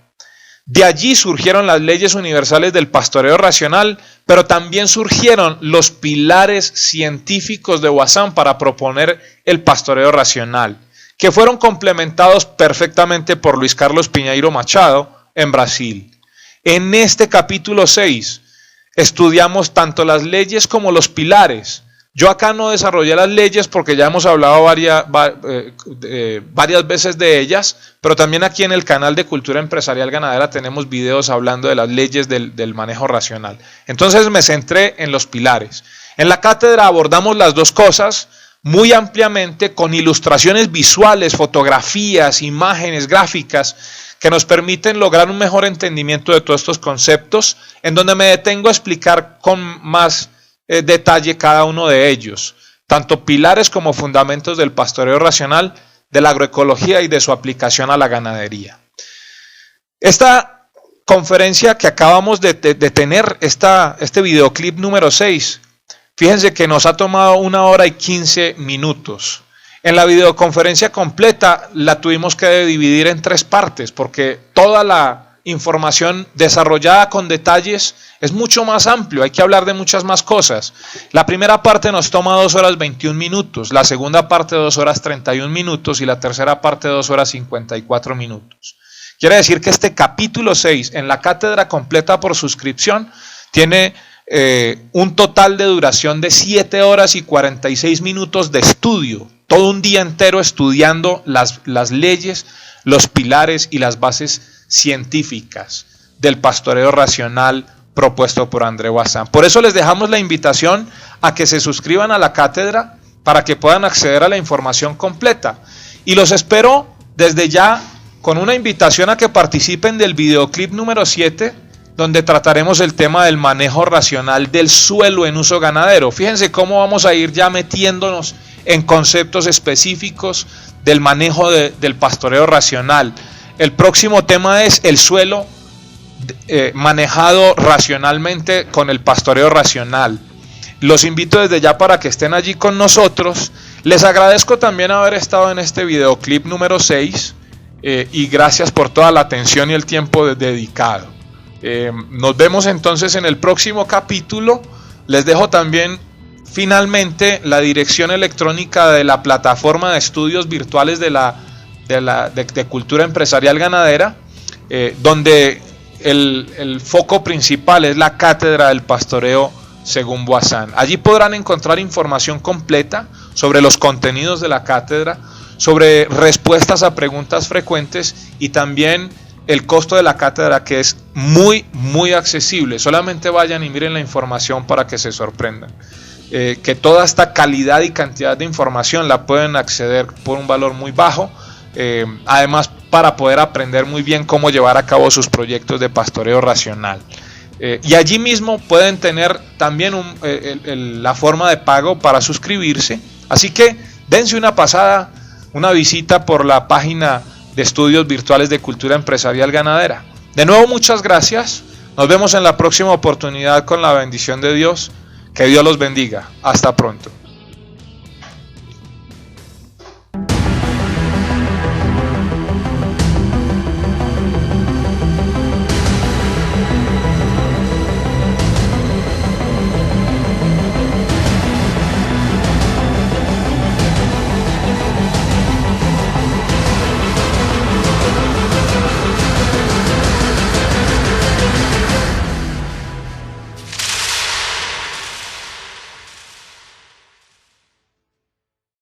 De allí surgieron las leyes universales del pastoreo racional, pero también surgieron los pilares científicos de Wassan para proponer el pastoreo racional, que fueron complementados perfectamente por Luis Carlos Pinheiro Machado en Brasil. En este capítulo 6 estudiamos tanto las leyes como los pilares. Yo acá no desarrollé las leyes porque ya hemos hablado varias veces de ellas, pero también aquí en el canal de Cultura Empresarial Ganadera tenemos videos hablando de las leyes del manejo racional. Entonces me centré en los pilares. En la cátedra abordamos las 2 cosas muy ampliamente, con ilustraciones visuales, fotografías, imágenes, gráficas, que nos permiten lograr un mejor entendimiento de todos estos conceptos, en donde me detengo a explicar con más detalle cada uno de ellos, tanto pilares como fundamentos del pastoreo racional, de la agroecología y de su aplicación a la ganadería. Esta conferencia que acabamos de tener, este videoclip número 6, fíjense que nos ha tomado 1 hora y 15 minutos. En la videoconferencia completa la tuvimos que dividir en 3 partes, porque toda la información desarrollada con detalles es mucho más amplio, hay que hablar de muchas más cosas. La primera parte nos toma 2 horas 21 minutos, la segunda parte 2 horas 31 minutos y la tercera parte 2 horas 54 minutos. Quiere decir que este capítulo 6 en la cátedra completa por suscripción tiene un total de duración de 7 horas y 46 minutos de estudio, todo un día entero estudiando las leyes, los pilares y las bases científicas del pastoreo racional propuesto por André Bazin. Por eso les dejamos la invitación a que se suscriban a la cátedra para que puedan acceder a la información completa. Y los espero desde ya con una invitación a que participen del videoclip número 7, donde trataremos el tema del manejo racional del suelo en uso ganadero. Fíjense cómo vamos a ir ya metiéndonos en conceptos específicos del manejo del pastoreo racional. El próximo tema es el suelo manejado racionalmente con el pastoreo racional. Los invito desde ya para que estén allí con nosotros. Les agradezco también haber estado en este videoclip número 6 y gracias por toda la atención y el tiempo dedicado. Nos vemos entonces en el próximo capítulo. Les dejo también finalmente la dirección electrónica de la plataforma de estudios virtuales de cultura empresarial ganadera, donde el foco principal es la cátedra del pastoreo según Bazin. Allí podrán encontrar información completa sobre los contenidos de la cátedra, sobre respuestas a preguntas frecuentes y también el costo de la cátedra, que es muy, muy accesible. Solamente vayan y miren la información para que se sorprendan. Que toda esta calidad y cantidad de información la pueden acceder por un valor muy bajo. Además, para poder aprender muy bien cómo llevar a cabo sus proyectos de pastoreo racional. Y allí mismo pueden tener también la forma de pago para suscribirse. Así que dense una pasada, una visita por la página de estudios virtuales de cultura empresarial ganadera. De nuevo, muchas gracias. Nos vemos en la próxima oportunidad con la bendición de Dios. Que Dios los bendiga. Hasta pronto.